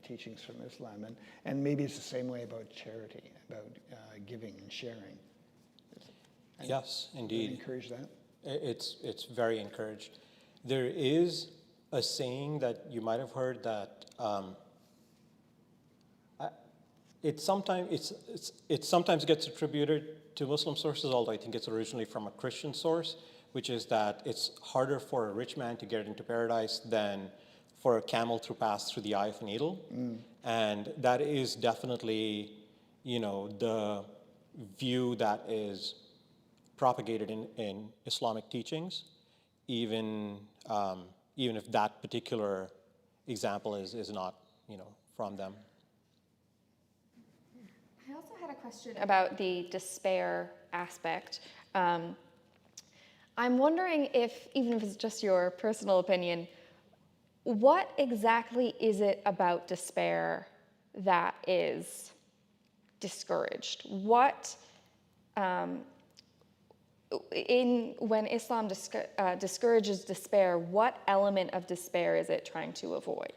[SPEAKER 1] teachings from Islam. And maybe it's the same way about charity, about giving and sharing.
[SPEAKER 3] Yes, indeed.
[SPEAKER 1] Encourage that?
[SPEAKER 3] It's very encouraged. There is a saying that you might have heard that it sometimes gets attributed to Muslim sources, although I think it's originally from a Christian source, which is that it's harder for a rich man to get into paradise than for a camel to pass through the eye of a needle. And that is definitely, the view that is propagated in Islamic teachings, even if that particular example is not, from them.
[SPEAKER 2] I also had a question about the despair aspect. I'm wondering if, even if it's just your personal opinion, what exactly is it about despair that is discouraged? What, when Islam discourages despair, what element of despair is it trying to avoid?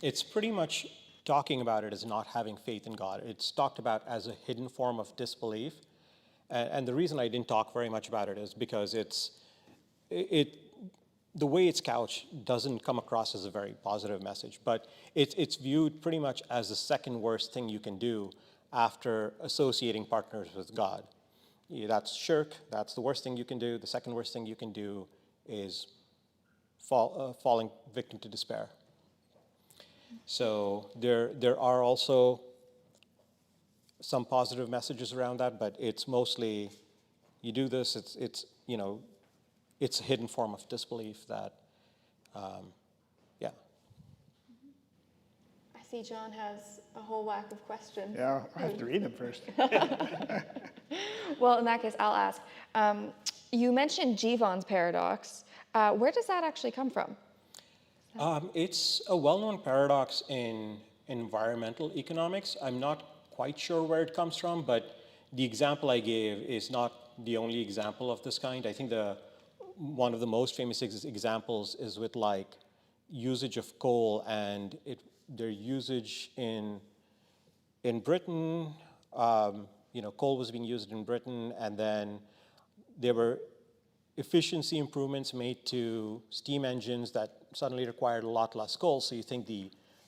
[SPEAKER 3] It's pretty much talking about it as not having faith in God. It's talked about as a hidden form of disbelief. And the reason I didn't talk very much about it is because the way it's couched doesn't come across as a very positive message, but it's viewed pretty much as the second worst thing you can do after associating partners with God. That's shirk, that's the worst thing you can do. The second worst thing you can do is falling victim to despair. So there are also some positive messages around that, but it's mostly, you do this, it's a hidden form of disbelief that, yeah.
[SPEAKER 2] I see John has a whole whack of questions.
[SPEAKER 1] Yeah, I have to read them first.
[SPEAKER 2] Well, in that case, I'll ask. You mentioned Jevon's paradox. Where does that actually come from?
[SPEAKER 3] It's a well-known paradox in environmental economics. I'm not quite sure where it comes from, but the example I gave is not the only example of this kind. I think one of the most famous examples is with usage of coal and their usage in Britain. Coal was being used in Britain, and then it efficiency improvements made to steam engines that suddenly required a lot less coal, so you think the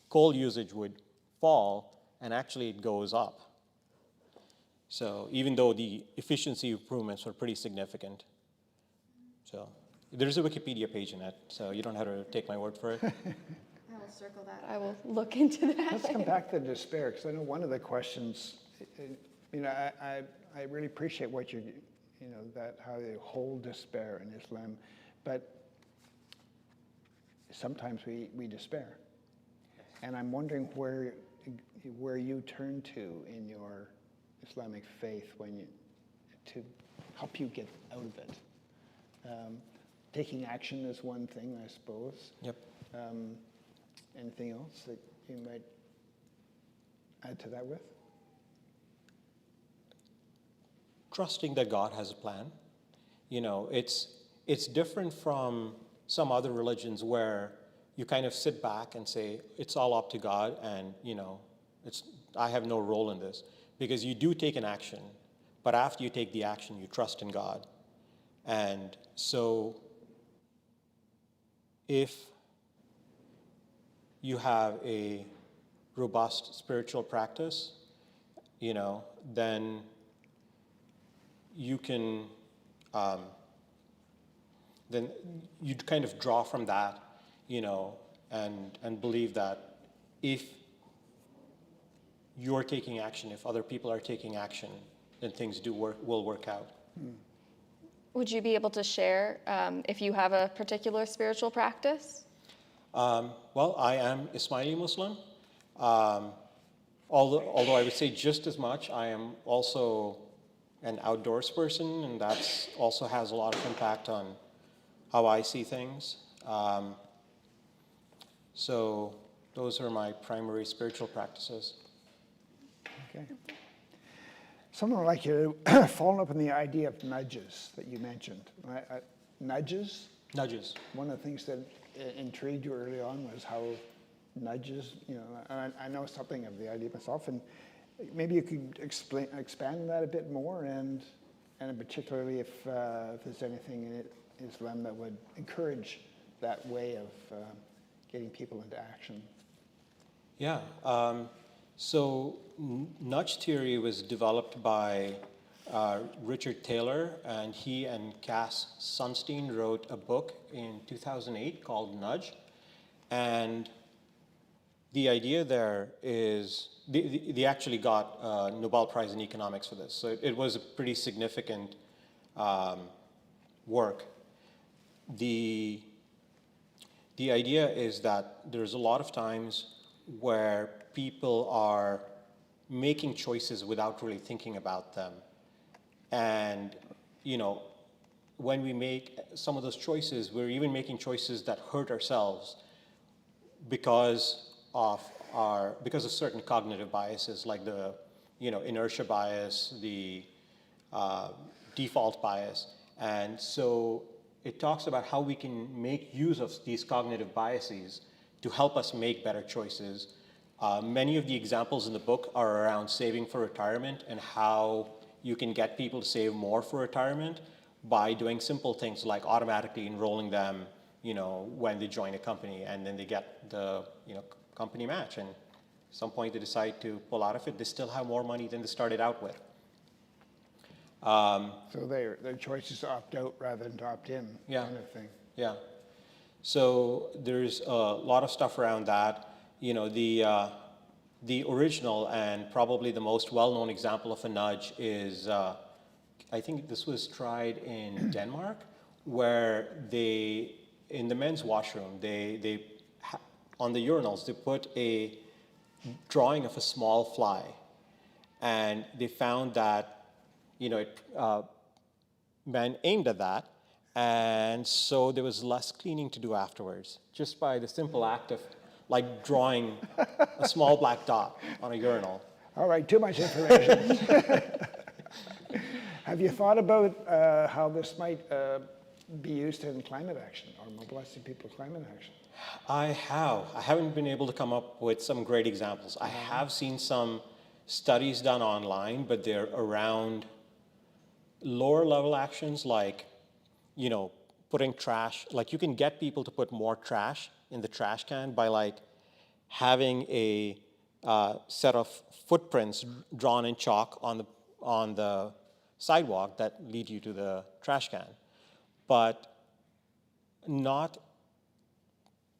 [SPEAKER 3] coal usage would fall, and actually it goes up. So even though the efficiency improvements were pretty significant. So there's a Wikipedia page in it, so you don't have to take my word for it.
[SPEAKER 2] I will circle that. I will look into that.
[SPEAKER 1] Let's come back to despair, because I know one of the questions, I really appreciate what that how they hold despair in Islam, but sometimes we despair. And I'm wondering where you turn to in your Islamic faith to help you get out of it. Taking action is one thing, I suppose.
[SPEAKER 3] Yep.
[SPEAKER 1] Anything else that you might add to that with?
[SPEAKER 3] Trusting that God has a plan. It's different from some other religions where you kind of sit back and say, it's all up to God, and I have no role in this. Because you do take an action, but after you take the action, you trust in God. And so if you have a robust spiritual practice, then you can, then you'd kind of draw from that, and believe that if you're taking action, if other people are taking action, then things will work out.
[SPEAKER 2] Would you be able to share if you have a particular spiritual practice?
[SPEAKER 3] Well, I am Ismaili Muslim. Although I would say just as much, I am also an outdoors person, and that also has a lot of impact on how I see things. So those are my primary spiritual practices.
[SPEAKER 1] Okay. Someone would like you to follow up on the idea of nudges that you mentioned. Nudges?
[SPEAKER 3] Nudges.
[SPEAKER 1] One of the things that intrigued you early on was how nudges, and I know something of the idea myself, and maybe you could expand on that a bit more, and particularly if there's anything in Islam that would encourage that way of getting people into action.
[SPEAKER 3] Yeah. So nudge theory was developed by Richard Taylor, and he and Cass Sunstein wrote a book in 2008 called Nudge. And the idea there is, they actually got a Nobel Prize in economics for this. So it was a pretty significant work. The idea is that there's a lot of times where people are making choices without really thinking about them. And, when we make some of those choices, we're even making choices that hurt ourselves because of certain cognitive biases, like the, inertia bias, the default bias. And so it talks about how we can make use of these cognitive biases to help us make better choices. Many of the examples in the book are around saving for retirement and how you can get people to save more for retirement by doing simple things like automatically enrolling them, when they join a company, and then they get the, company match. And at some point they decide to pull out of it. They still have more money than they started out with.
[SPEAKER 1] So their choice is to opt out rather than to opt in,
[SPEAKER 3] Yeah.
[SPEAKER 1] kind of thing.
[SPEAKER 3] Yeah. So there's a lot of stuff around that. The original and probably the most well-known example of a nudge is, I think this was tried in Denmark, where in the men's washroom, on the urinals, they put a drawing of a small fly. And they found that, men aimed at that, and so there was less cleaning to do afterwards, just by the simple act of drawing a small black dot on a urinal.
[SPEAKER 1] All right, too much information. Have you thought about how this might be used in climate action or mobilizing people to climate action?
[SPEAKER 3] I haven't been able to come up with some great examples. I have seen some studies done online, but they're around lower level actions like, putting trash, like you can get people to put more trash in the trash can by like having a set of footprints drawn in chalk on the sidewalk that lead you to the trash can, but not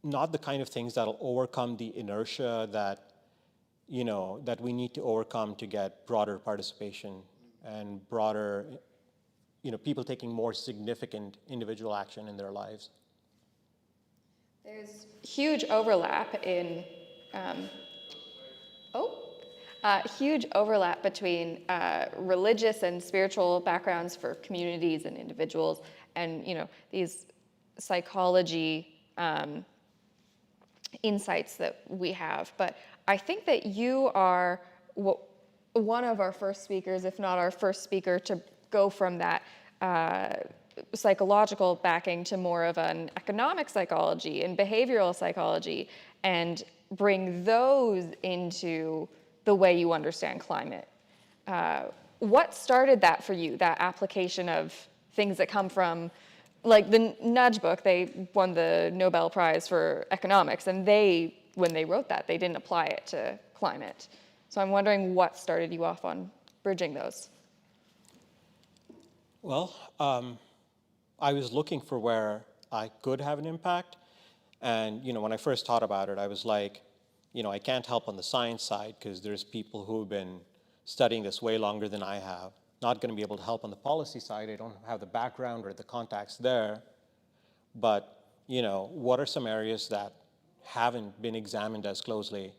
[SPEAKER 3] the kind of things that'll overcome the inertia that that we need to overcome to get broader participation and broader, people taking more significant individual action in their lives.
[SPEAKER 2] There's huge overlap in, huge overlap between religious and spiritual backgrounds for communities and individuals, and these psychology insights that we have. But I think that you are one of our first speakers, if not our first speaker, to go from that psychological backing to more of an economic psychology and behavioral psychology, and bring those into the way you understand climate. What started that for you, that application of things that come from, like the Nudge book, they won the Nobel Prize for economics, and when they wrote that, they didn't apply it to climate. So I'm wondering what started you off on bridging those.
[SPEAKER 3] Well, I was looking for where I could have an impact. And, when I first thought about it, I was like, I can't help on the science side because there's people who've been studying this way longer than I have. Not going to be able to help on the policy side. I don't have the background or the contacts there. But, what are some areas that haven't been examined as closely?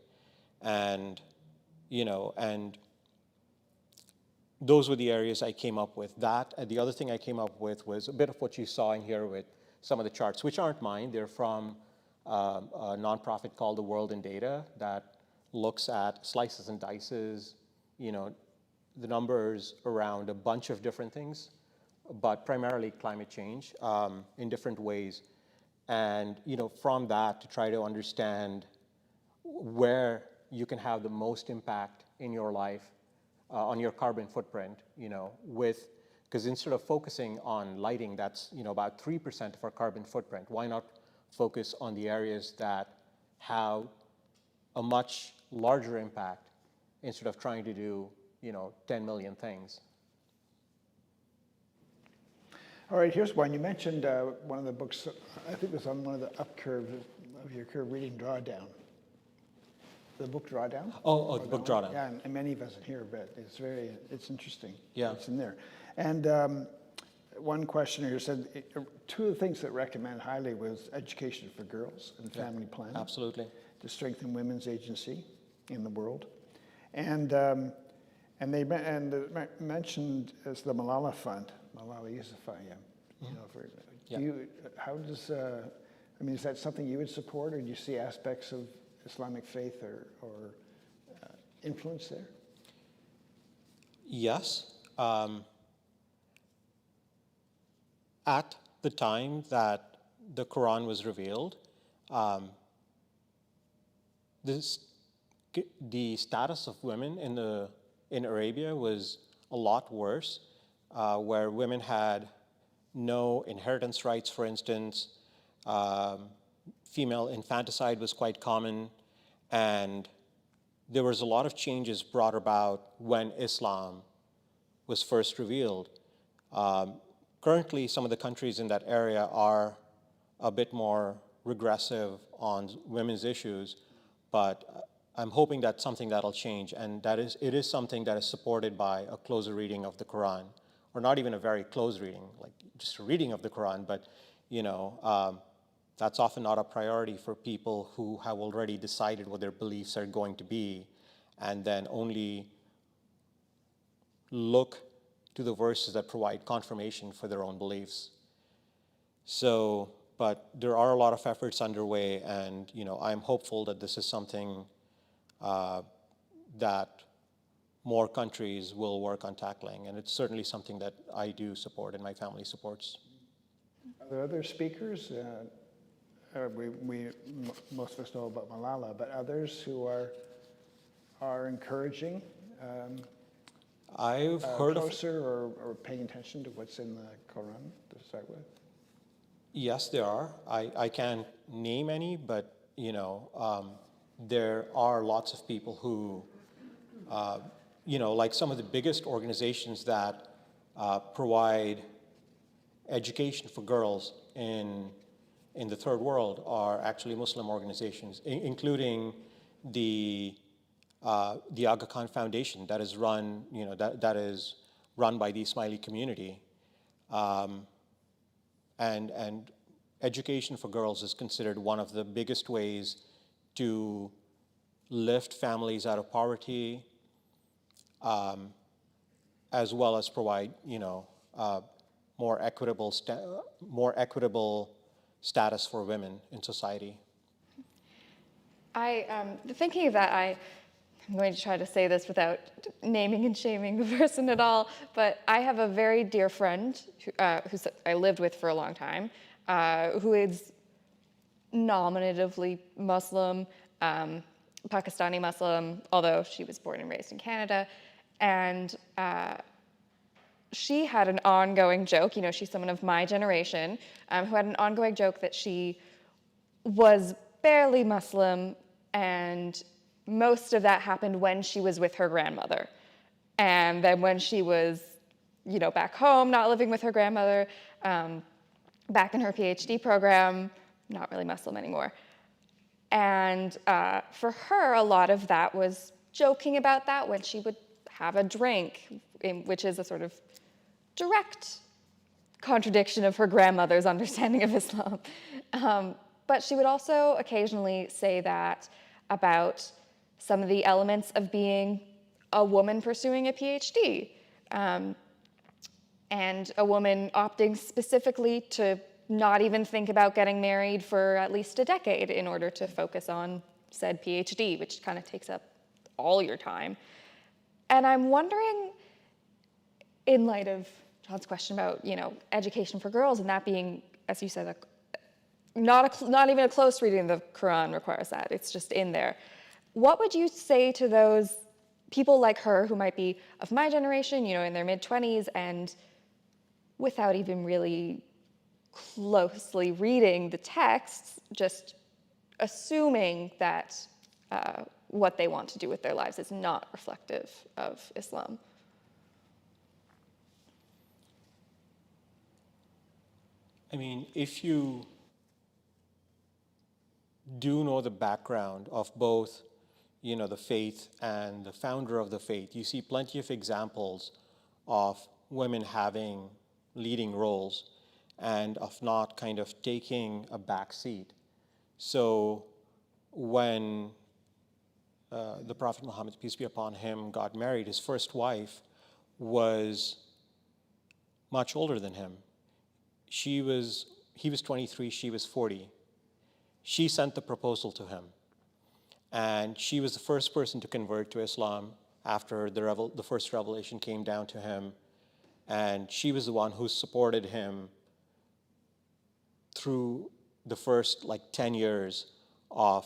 [SPEAKER 3] And, and those were the areas I came up with. That, and the other thing I came up with was a bit of what you saw in here with some of the charts, which aren't mine. They're from a nonprofit called The World in Data that looks at slices and dices, the numbers around a bunch of different things, but primarily climate change in different ways. And from that to try to understand where you can have the most impact in your life on your carbon footprint, because instead of focusing on lighting, that's about 3% of our carbon footprint. Why not focus on the areas that have a much larger impact instead of trying to do 10 million things?
[SPEAKER 1] All right, here's one. You mentioned one of the books, I think it was on one of the up curves of your curve, reading Drawdown. The book Drawdown?
[SPEAKER 3] Oh, the book Drawdown.
[SPEAKER 1] Yeah, and many of us here, but it's interesting.
[SPEAKER 3] Yeah.
[SPEAKER 1] It's in there. And one questioner here said two of the things that recommend highly was education for girls and family planning.
[SPEAKER 3] Absolutely.
[SPEAKER 1] To strengthen women's agency in the world. And they mentioned as the Malala Fund, Malala Yousafzai, how does, is that something you would support, or do you see aspects of Islamic faith or influence there?
[SPEAKER 3] Yes. At the time that the Quran was revealed, the status of women in Arabia was a lot worse, where women had no inheritance rights, for instance. Female infanticide was quite common, and there was a lot of changes brought about when Islam was first revealed. Currently, some of the countries in that area are a bit more regressive on women's issues, but I'm hoping that's something that'll change, and it is something that is supported by a closer reading of the Quran, or not even a very close reading, like just a reading of the Quran, but that's often not a priority for people who have already decided what their beliefs are going to be, and then only look to the verses that provide confirmation for their own beliefs. So, but there are a lot of efforts underway, and I'm hopeful that this is something that more countries will work on tackling, and it's certainly something that I do support and my family supports.
[SPEAKER 1] Are there other speakers? Most of us know about Malala, but others who are encouraging
[SPEAKER 3] I've heard
[SPEAKER 1] closer or paying attention to what's in the Quran to start with?
[SPEAKER 3] Yes, there are. I can't name any, but there are lots of people who, like some of the biggest organizations that provide education for girls in the third world are actually Muslim organizations, including the Aga Khan Foundation that is run, that is run by the Ismaili community. And education for girls is considered one of the biggest ways to lift families out of poverty, as well as provide, more equitable status for women in society.
[SPEAKER 2] Thinking of that, I'm going to try to say this without naming and shaming the person at all, but I have a very dear friend who I lived with for a long time, who is nominatively Muslim, Pakistani Muslim, although she was born and raised in Canada, and she had an ongoing joke, she's someone of my generation, who had an ongoing joke that she was barely Muslim, and most of that happened when she was with her grandmother. And then when she was, back home, not living with her grandmother, back in her PhD program, not really Muslim anymore. And for her, a lot of that was joking about that when she would have a drink, which is a sort of direct contradiction of her grandmother's understanding of Islam. But she would also occasionally say that about some of the elements of being a woman pursuing a PhD, and a woman opting specifically to not even think about getting married for at least a decade in order to focus on said PhD, which kind of takes up all your time. And I'm wondering, in light of John's question about, education for girls and that being, as you said, not even a close reading of the Quran requires that. It's just in there. What would you say to those people like her who might be of my generation, in their mid-20s, and without even really closely reading the texts, just assuming that what they want to do with their lives is not reflective of Islam?
[SPEAKER 3] I mean, if you do know the background of both, the faith and the founder of the faith, you see plenty of examples of women having leading roles and of not kind of taking a back seat. So when the Prophet Muhammad, peace be upon him, got married, his first wife was much older than him. He was 23, she was 40. She sent the proposal to him. And she was the first person to convert to Islam after the first revelation came down to him. And she was the one who supported him through the first 10 years of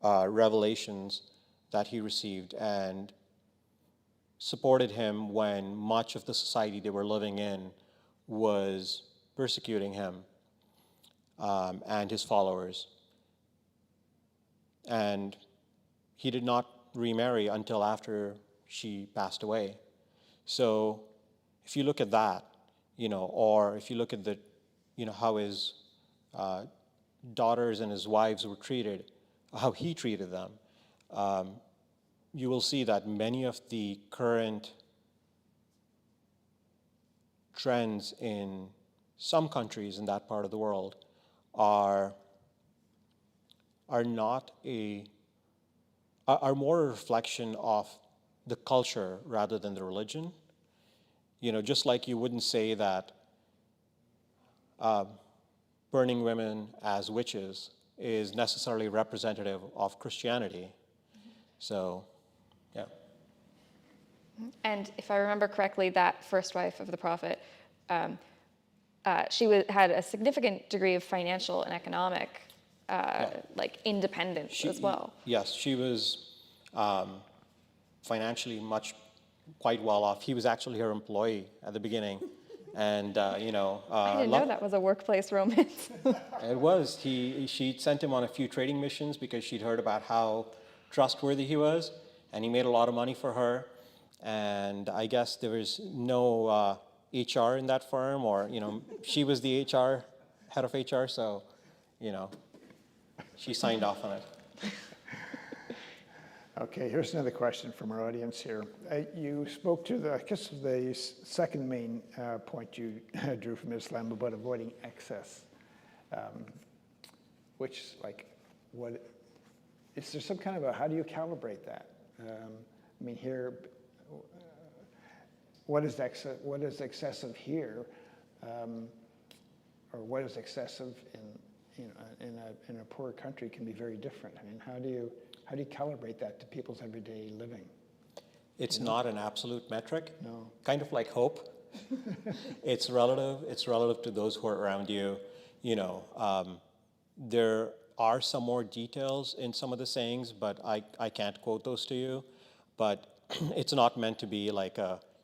[SPEAKER 3] revelations that he received, and supported him when much of the society they were living in was persecuting him and his followers. And he did not remarry until after she passed away. So if you look at that, or if you look at the, how his daughters and his wives were treated, how he treated them, you will see that many of the current trends in some countries in that part of the world are more a reflection of the culture rather than the religion. Just like you wouldn't say that burning women as witches is necessarily representative of Christianity. So, yeah.
[SPEAKER 2] And if I remember correctly, that first wife of the Prophet, she had a significant degree of financial and economic independence as well.
[SPEAKER 3] Yes, she was financially quite well off. He was actually her employee at the beginning, And,
[SPEAKER 2] I didn't know that was a workplace romance.
[SPEAKER 3] it was. She sent him on a few trading missions because she'd heard about how trustworthy he was, and he made a lot of money for her. And I guess there was no HR in that firm, or she was the head of HR, so she signed off on it.
[SPEAKER 1] Okay, here's another question from our audience here. You spoke to the second main point you drew from Islam about avoiding excess, which, is there some kind of how do you calibrate that? Here, what is excessive here, or what is excessive in a poor country can be very different. How do you calibrate that to people's everyday living?
[SPEAKER 3] It's not an absolute metric.
[SPEAKER 1] No.
[SPEAKER 3] Kind of like hope. It's relative. It's relative to those who are around you. There are some more details in some of the sayings, but I can't quote those to you. But it's not meant to be like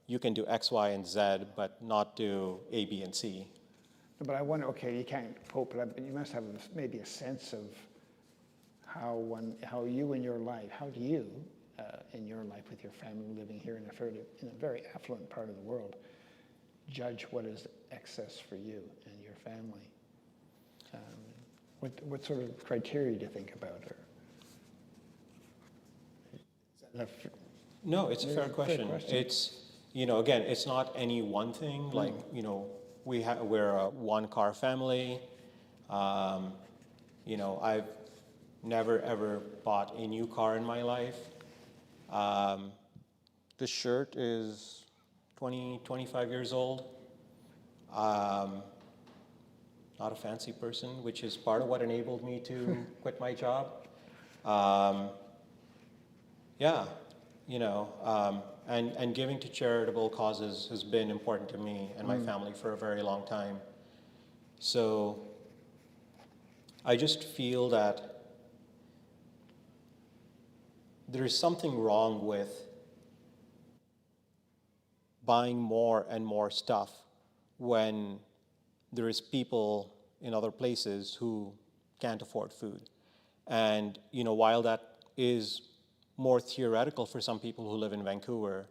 [SPEAKER 3] you can do X, Y, and Z, but not do A, B, and C.
[SPEAKER 1] But I wonder, okay, you can't hope, but you must have maybe a sense of how you in your life, how do you, in your life with your family living here in a very affluent part of the world, judge what is excess for you and your family? What sort of criteria do you think about?
[SPEAKER 3] No, it's a fair question. It's, again, it's not any one thing. Like, we're a one-car family. I've never, ever bought a new car in my life. This shirt is 25 years old. Not a fancy person, which is part of what enabled me to quit my job. And giving to charitable causes has been important to me and my family for a very long time. So I just feel that there is something wrong with buying more and more stuff when there is people in other places who can't afford food. And while that is more theoretical for some people who live in Vancouver,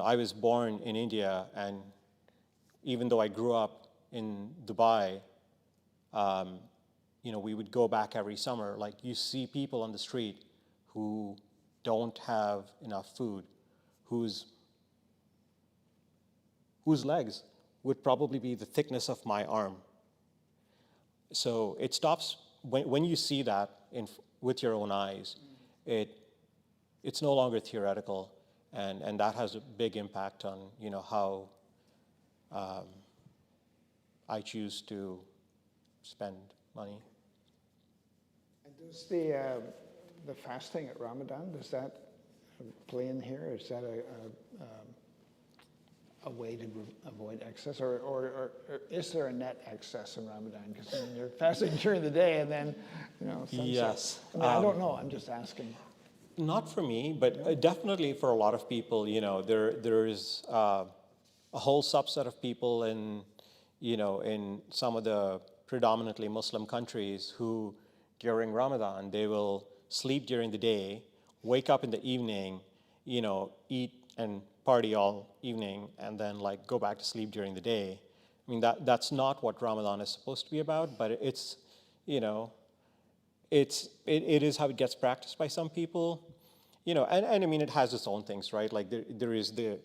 [SPEAKER 3] I was born in India, and even though I grew up in Dubai, we would go back every summer. Like, you see people on the street who don't have enough food, whose legs would probably be the thickness of my arm. So it stops, when you see that with your own eyes, it's no longer theoretical, and that has a big impact on how I choose to spend money.
[SPEAKER 1] And does the fasting at Ramadan, does that play in here? Is that a way to avoid excess, or is there a net excess in Ramadan? Because you're fasting during the day and then, sunset.
[SPEAKER 3] Yes.
[SPEAKER 1] I don't know. I'm just asking.
[SPEAKER 3] Not for me, but definitely for a lot of people. There is a whole subset of people in some of the predominantly Muslim countries who, during Ramadan, they will sleep during the day, wake up in the evening, eat and party all evening, and then go back to sleep during the day. That's not what Ramadan is supposed to be about, but it is how it gets practiced by some people, and it has its own things, right? Like there is the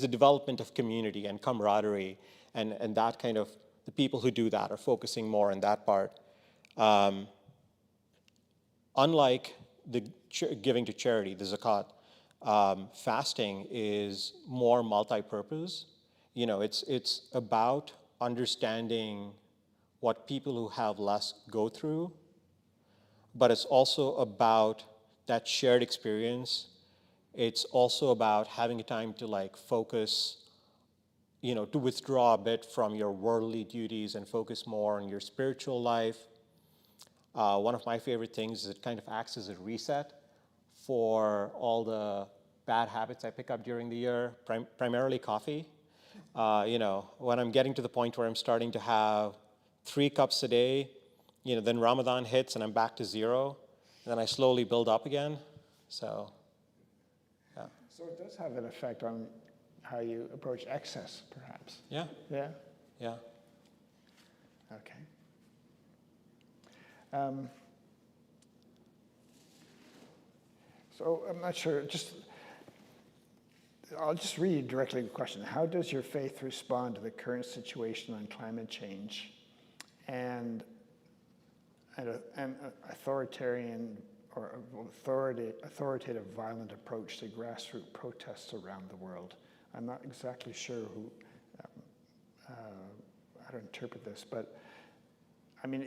[SPEAKER 3] development of community and camaraderie, and that kind of, the people who do that are focusing more on that part. Unlike the giving to charity, the zakat, fasting is more multi-purpose. It's about understanding what people who have less go through, but it's also about that shared experience. It's also about having a time to focus, to withdraw a bit from your worldly duties and focus more on your spiritual life. One of my favorite things is it kind of acts as a reset for all the bad habits I pick up during the year, primarily coffee. When I'm getting to the point where I'm starting to have 3 cups a day, then Ramadan hits and I'm back to 0, and then I slowly build up again. So, yeah.
[SPEAKER 1] So it does have an effect on how you approach excess, perhaps.
[SPEAKER 3] Yeah.
[SPEAKER 1] Yeah?
[SPEAKER 3] Yeah.
[SPEAKER 1] Okay. So I'm not sure, I'll just read directly the question. How does your faith respond to the current situation on climate change and an authoritarian or authoritative violent approach to grassroots protests around the world? I'm not exactly sure how to interpret this, but I mean,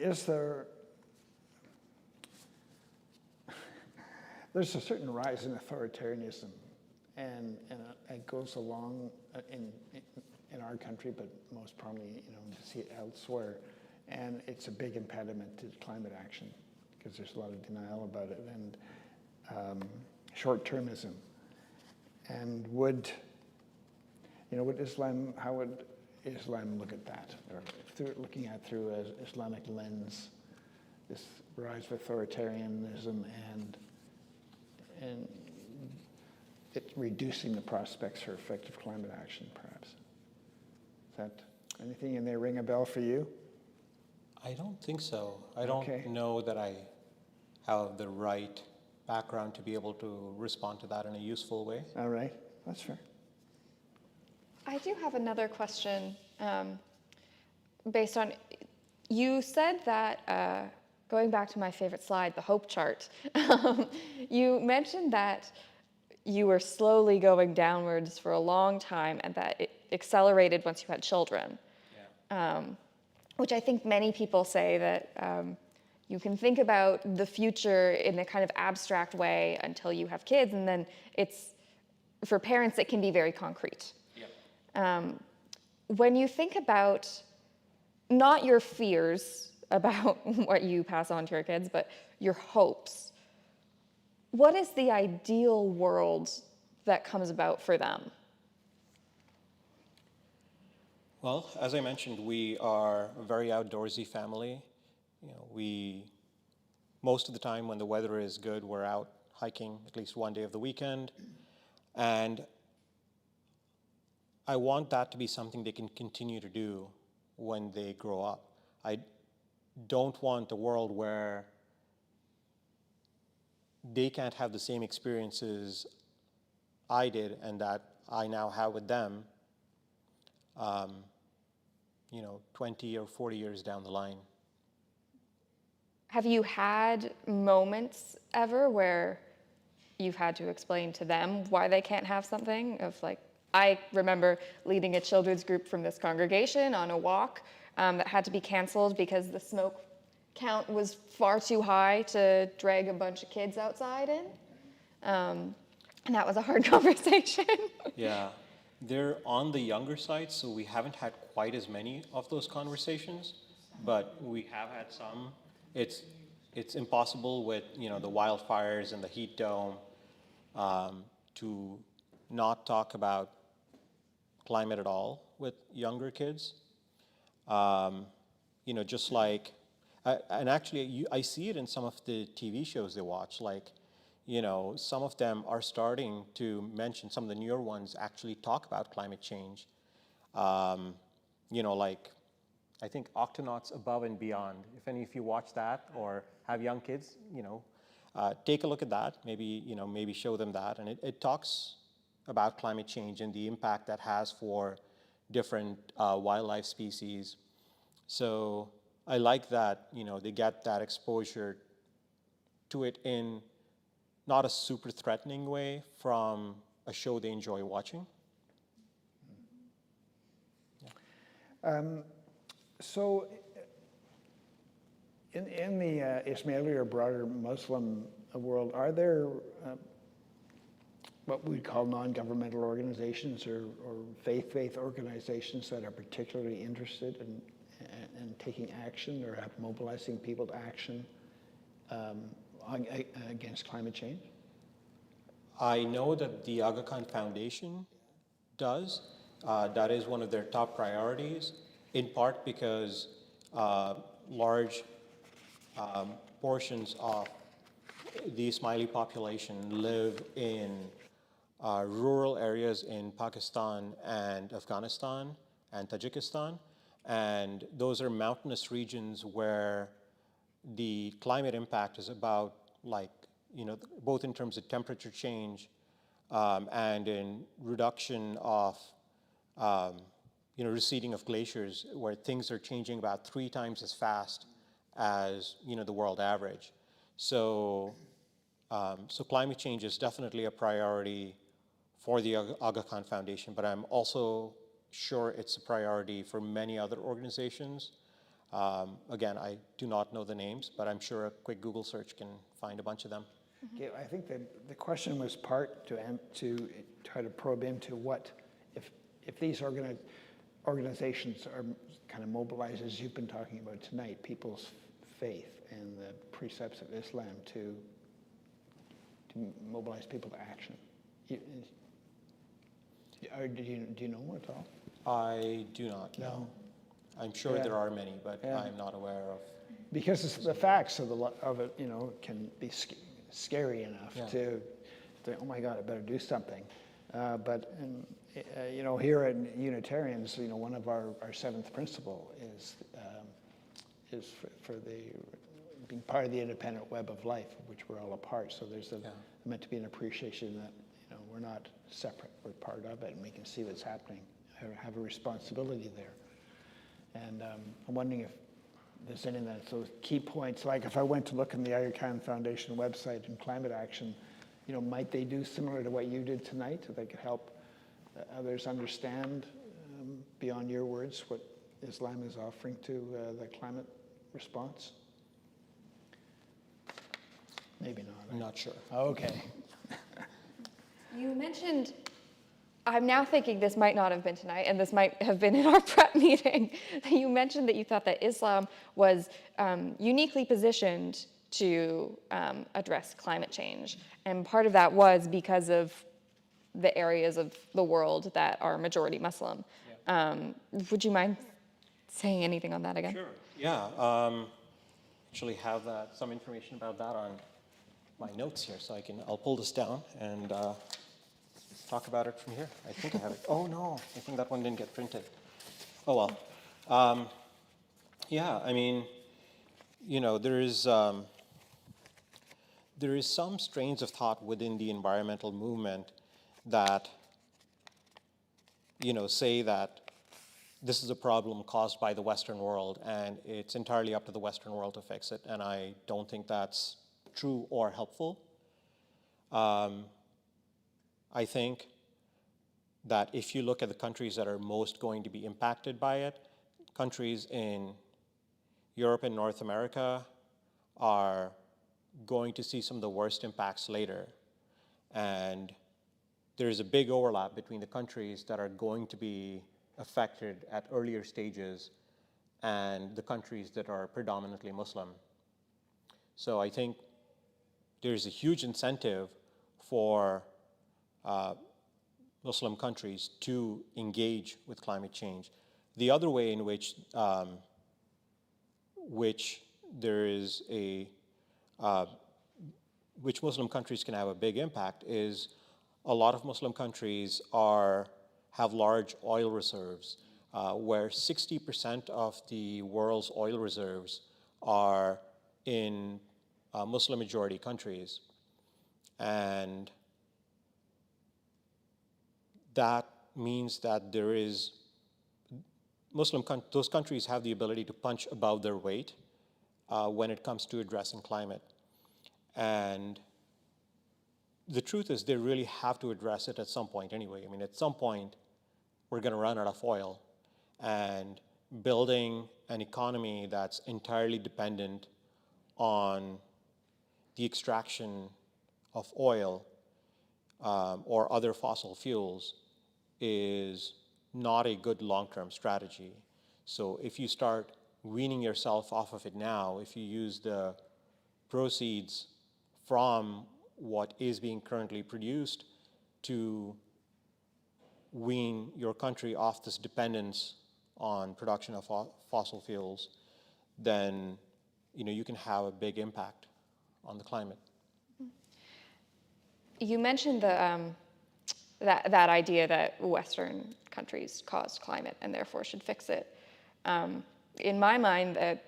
[SPEAKER 1] there's a certain rise in authoritarianism, and it goes along in our country, but most probably, you see it elsewhere, and it's a big impediment to climate action because there's a lot of denial about it and short-termism. And how would Islam look at that, or looking at through an Islamic lens, this rise of authoritarianism and it reducing the prospects for effective climate action, perhaps? Is that anything in there ring a bell for you?
[SPEAKER 3] I don't think so. I don't know that I have the right background to be able to respond to that in a useful way.
[SPEAKER 1] All right, that's fair.
[SPEAKER 2] I do have another question based on, you said that, going back to my favorite slide, the hope chart, you mentioned that you were slowly going downwards for a long time and that it accelerated once you had children. Yeah. Which I think many people say that you can think about the future in a kind of abstract way until you have kids, and then for parents it can be very concrete. Yeah. When you think about not your fears about what you pass on to your kids, but your hopes, what is the ideal world that comes about for them?
[SPEAKER 3] Well, as I mentioned, we are a very outdoorsy family. Most of the time when the weather is good, we're out hiking at least one day of the weekend. And I want that to be something they can continue to do when they grow up. I don't want a world where they can't have the same experiences I did and that I now have with them, 20 or 40 years down the line.
[SPEAKER 2] Have you had moments ever where you've had to explain to them why they can't have something? I remember leading a children's group from this congregation on a walk that had to be canceled because the smoke count was far too high to drag a bunch of kids outside in. And that was a hard conversation.
[SPEAKER 3] Yeah, they're on the younger side, so we haven't had quite as many of those conversations, but we have had some. It's impossible with the wildfires and the heat dome to not talk about climate at all with younger kids. Just like, and actually I see it in some of the TV shows they watch, some of them are starting to mention, some of the newer ones actually talk about climate change. I think Octonauts Above and Beyond. If any of you watch that or have young kids, take a look at that. Maybe show them that, and it talks about climate change and the impact that has for different wildlife species. So I like that they get that exposure to it in not a super threatening way from a show they enjoy watching.
[SPEAKER 1] Yeah. So in the Ismaili or broader Muslim world, are there what we call non-governmental organizations or faith organizations that are particularly interested in taking action or mobilizing people to action against climate change?
[SPEAKER 3] I know that the Aga Khan Foundation does. That is one of their top priorities, in part because large portions of the Ismaili population live in rural areas in Pakistan and Afghanistan and Tajikistan. And those are mountainous regions where the climate impact is about both in terms of temperature change and in reduction of, receding of glaciers, where things are changing about 3 times as fast as, the world average. So climate change is definitely a priority for the Aga Khan Foundation, but I'm also sure it's a priority for many other organizations. Again, I do not know the names, but I'm sure a quick Google search can find a bunch of them.
[SPEAKER 1] Okay, I think that the question was part to try to probe into what, if these organizations are kind of mobilized, as you've been talking about tonight, people's faith and the precepts of Islam to mobilize people to action. Do you know at all?
[SPEAKER 3] I do not know.
[SPEAKER 1] No.
[SPEAKER 3] I'm sure
[SPEAKER 1] Yeah.
[SPEAKER 3] there are many, but
[SPEAKER 1] Yeah.
[SPEAKER 3] I'm not aware of.
[SPEAKER 1] Because the facts of it, can be scary enough to think, oh my God, I better do something. But here in Unitarians, one of our seventh principle is for the being part of the independent web of life, of which we're all a part. So there's meant to be an appreciation that we're not separate, we're part of it, and we can see what's happening, have a responsibility there. And I'm wondering if there's any of that. So key points, like if I went to look on the Aga Khan Foundation website in climate action, might they do similar to what you did tonight? So they could help others understand, beyond your words, what Islam is offering to the climate response? Maybe not.
[SPEAKER 3] I'm not sure.
[SPEAKER 1] Okay.
[SPEAKER 2] You mentioned, I'm now thinking this might not have been tonight, and this might have been in our prep meeting. You mentioned that you thought that Islam was uniquely positioned to address climate change. And part of that was because of the areas of the world that are majority Muslim.
[SPEAKER 3] Yeah.
[SPEAKER 2] Would you mind saying anything on that again?
[SPEAKER 3] Sure. Yeah. Actually have some information about that on my notes here, so I'll pull this down and talk about it from here. I think I have it. Oh no, I think that one didn't get printed. Oh well. Yeah, I mean, there is some strains of thought within the environmental movement that, say that this is a problem caused by the Western world and it's entirely up to the Western world to fix it. And I don't think that's true or helpful. I think that if you look at the countries that are most going to be impacted by it, countries in Europe and North America are going to see some of the worst impacts later. And there's a big overlap between the countries that are going to be affected at earlier stages and the countries that are predominantly Muslim. So I think there's a huge incentive for Muslim countries to engage with climate change. The other way in which there is which Muslim countries can have a big impact is a lot of Muslim countries have large oil reserves, where 60% of the world's oil reserves are in Muslim majority countries. And that means that those countries have the ability to punch above their weight when it comes to addressing climate. And the truth is they really have to address it at some point anyway. I mean, at some point, we're going to run out of oil. And building an economy that's entirely dependent on the extraction of oil or other fossil fuels is not a good long-term strategy. So if you start weaning yourself off of it now, if you use the proceeds from what is being currently produced to wean your country off this dependence on production of fossil fuels, then you can have a big impact on the climate.
[SPEAKER 2] You mentioned that idea that Western countries caused climate and therefore should fix it. In my mind, a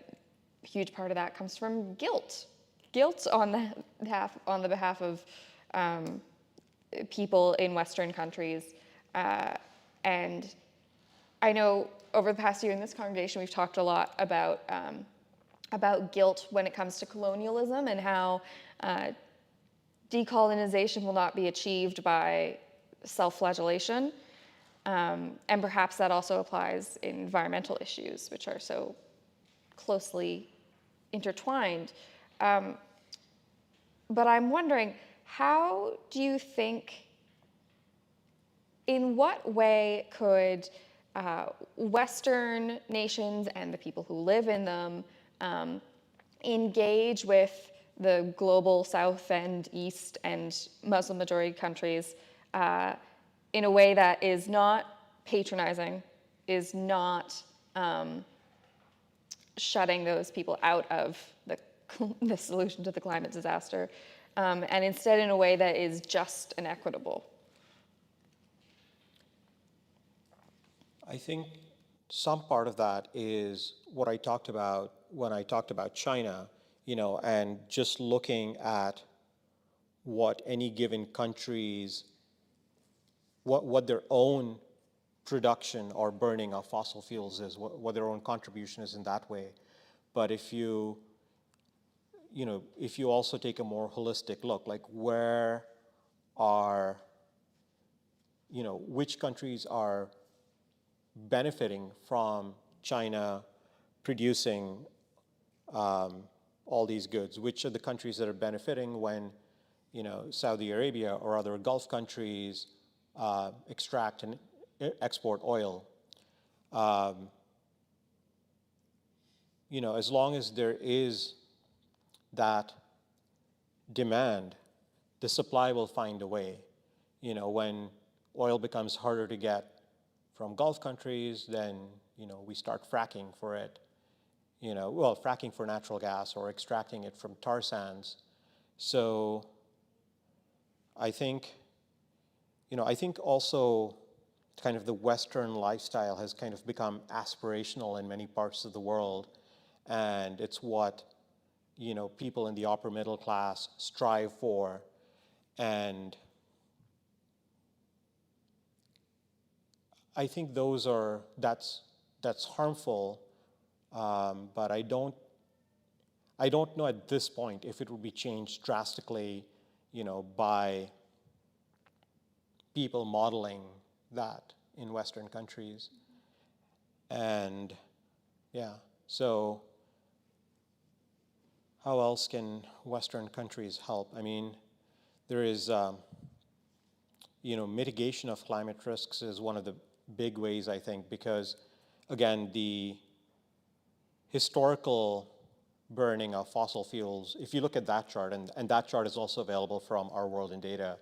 [SPEAKER 2] huge part of that comes from guilt on the behalf of people in Western countries. And I know over the past year in this congregation, we've talked a lot about guilt when it comes to colonialism and how decolonization will not be achieved by self-flagellation. And perhaps that also applies in environmental issues, which are so closely intertwined. But I'm wondering, how do you think, in what way could Western nations and the people who live in them engage with the global South and East and Muslim majority countries in a way that is not patronizing, is not shutting those people out of the solution to the climate disaster, and instead in a way that is just and equitable?
[SPEAKER 3] I think some part of that is what I talked about when I talked about China, and just looking at what any given country's, what their own production or burning of fossil fuels is, what their own contribution is in that way. But if you also take a more holistic look, like where are, which countries are benefiting from China producing all these goods, which are the countries that are benefiting when, Saudi Arabia or other Gulf countries extract and export oil. As long as there is that demand, the supply will find a way. When oil becomes harder to get from Gulf countries, then we start fracking for it. Fracking for natural gas or extracting it from tar sands. So I think also kind of the Western lifestyle has kind of become aspirational in many parts of the world, and it's what people in the upper middle class strive for, and I think that's harmful, but I don't know at this point if it will be changed drastically, by people modeling that in Western countries. And so how else can Western countries help? I mean, there is, mitigation of climate risks is one of the big ways, I think, because, again, the historical burning of fossil fuels, if you look at that chart, and that chart is also available from Our World in Data,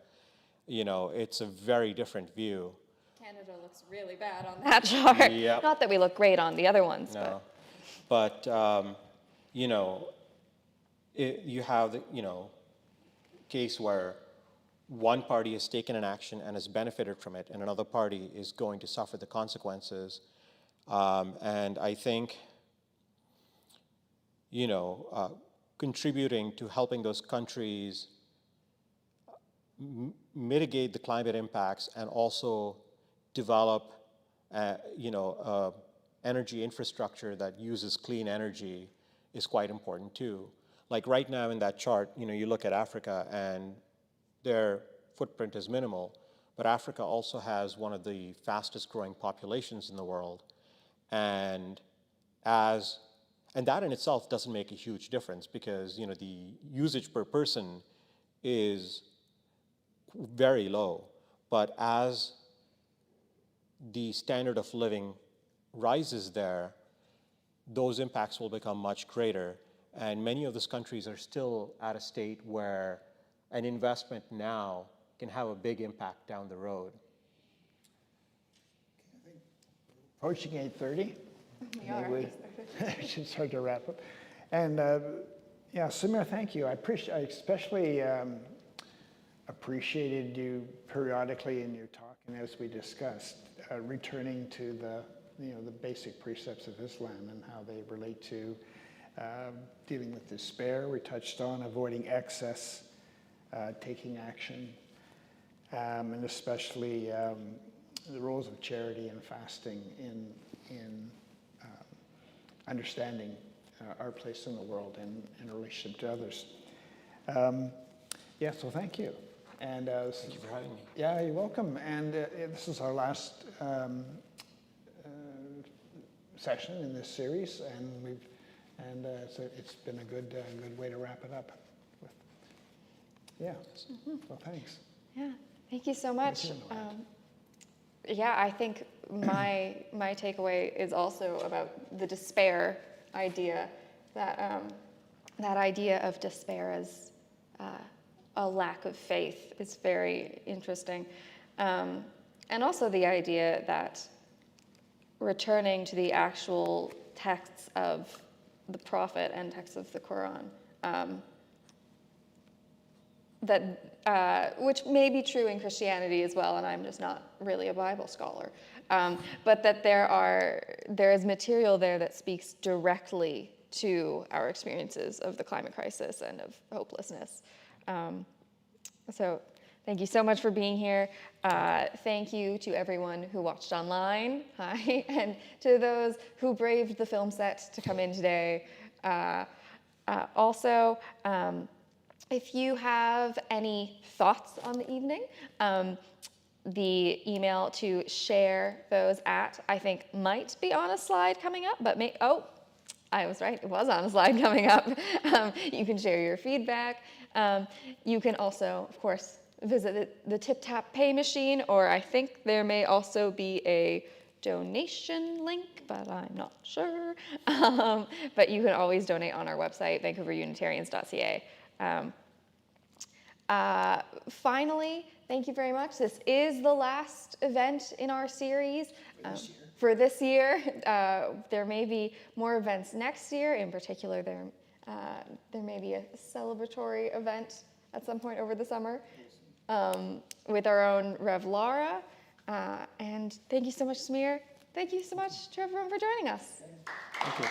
[SPEAKER 3] it's a very different view.
[SPEAKER 2] Canada looks really bad on that chart.
[SPEAKER 3] Yep.
[SPEAKER 2] Not that we look great on the other ones.
[SPEAKER 3] No. But you have the, case where one party has taken an action and has benefited from it, and another party is going to suffer the consequences. And I think, contributing to helping those countries mitigate the climate impacts and also develop, energy infrastructure that uses clean energy is quite important too. Like right now in that chart, you look at Africa and their footprint is minimal, but Africa also has one of the fastest growing populations in the world. And that in itself doesn't make a huge difference because, the usage per person is very low. But as the standard of living rises there, those impacts will become much greater. And many of those countries are still at a state where an investment now can have a big impact down the road.
[SPEAKER 1] approaching 8:30.
[SPEAKER 2] We are.
[SPEAKER 1] Maybe we should start to wrap up. And yeah, Samir, thank you. I especially appreciated you periodically in your talk, and as we discussed, returning to the basic precepts of Islam and how they relate to dealing with despair. We touched on avoiding excess, taking action, and especially the roles of charity and fasting in understanding our place in the world and in relationship to others. Yeah, so thank you. And
[SPEAKER 3] Thank you for having me.
[SPEAKER 1] yeah, you're welcome. And this is our last session in this series, and so it's been a good way to wrap it up. Yeah. So thanks.
[SPEAKER 2] Yeah, thank you so much.
[SPEAKER 1] Thank you.
[SPEAKER 2] Yeah, I think my takeaway is also about the despair idea, that that idea of despair as a lack of faith is very interesting, and also the idea that returning to the actual texts of the Prophet and texts of the Quran, which may be true in Christianity as well, and I'm just not really a Bible scholar, but that there is material there that speaks directly to our experiences of the climate crisis and of hopelessness. So thank you so much for being here. Thank you to everyone who watched online. Hi. And to those who braved the film set to come in today. Also, if you have any thoughts on the evening, the email to share those at, I think, might be on a slide coming up, but I was right, it was on a slide coming up. You can share your feedback. You can also, of course, visit the TipTap Pay machine, or I think there may also be a donation link, but I'm not sure. But you can always donate on our website, vancouverunitarians.ca. Finally, thank you very much. This is the last event in our series. For this year. There may be more events next year. In particular, there may be a celebratory event at some point over the summer with our own Rev Laura. And thank you so much, Samir. Thank you so much to everyone for joining us.
[SPEAKER 1] Thank you.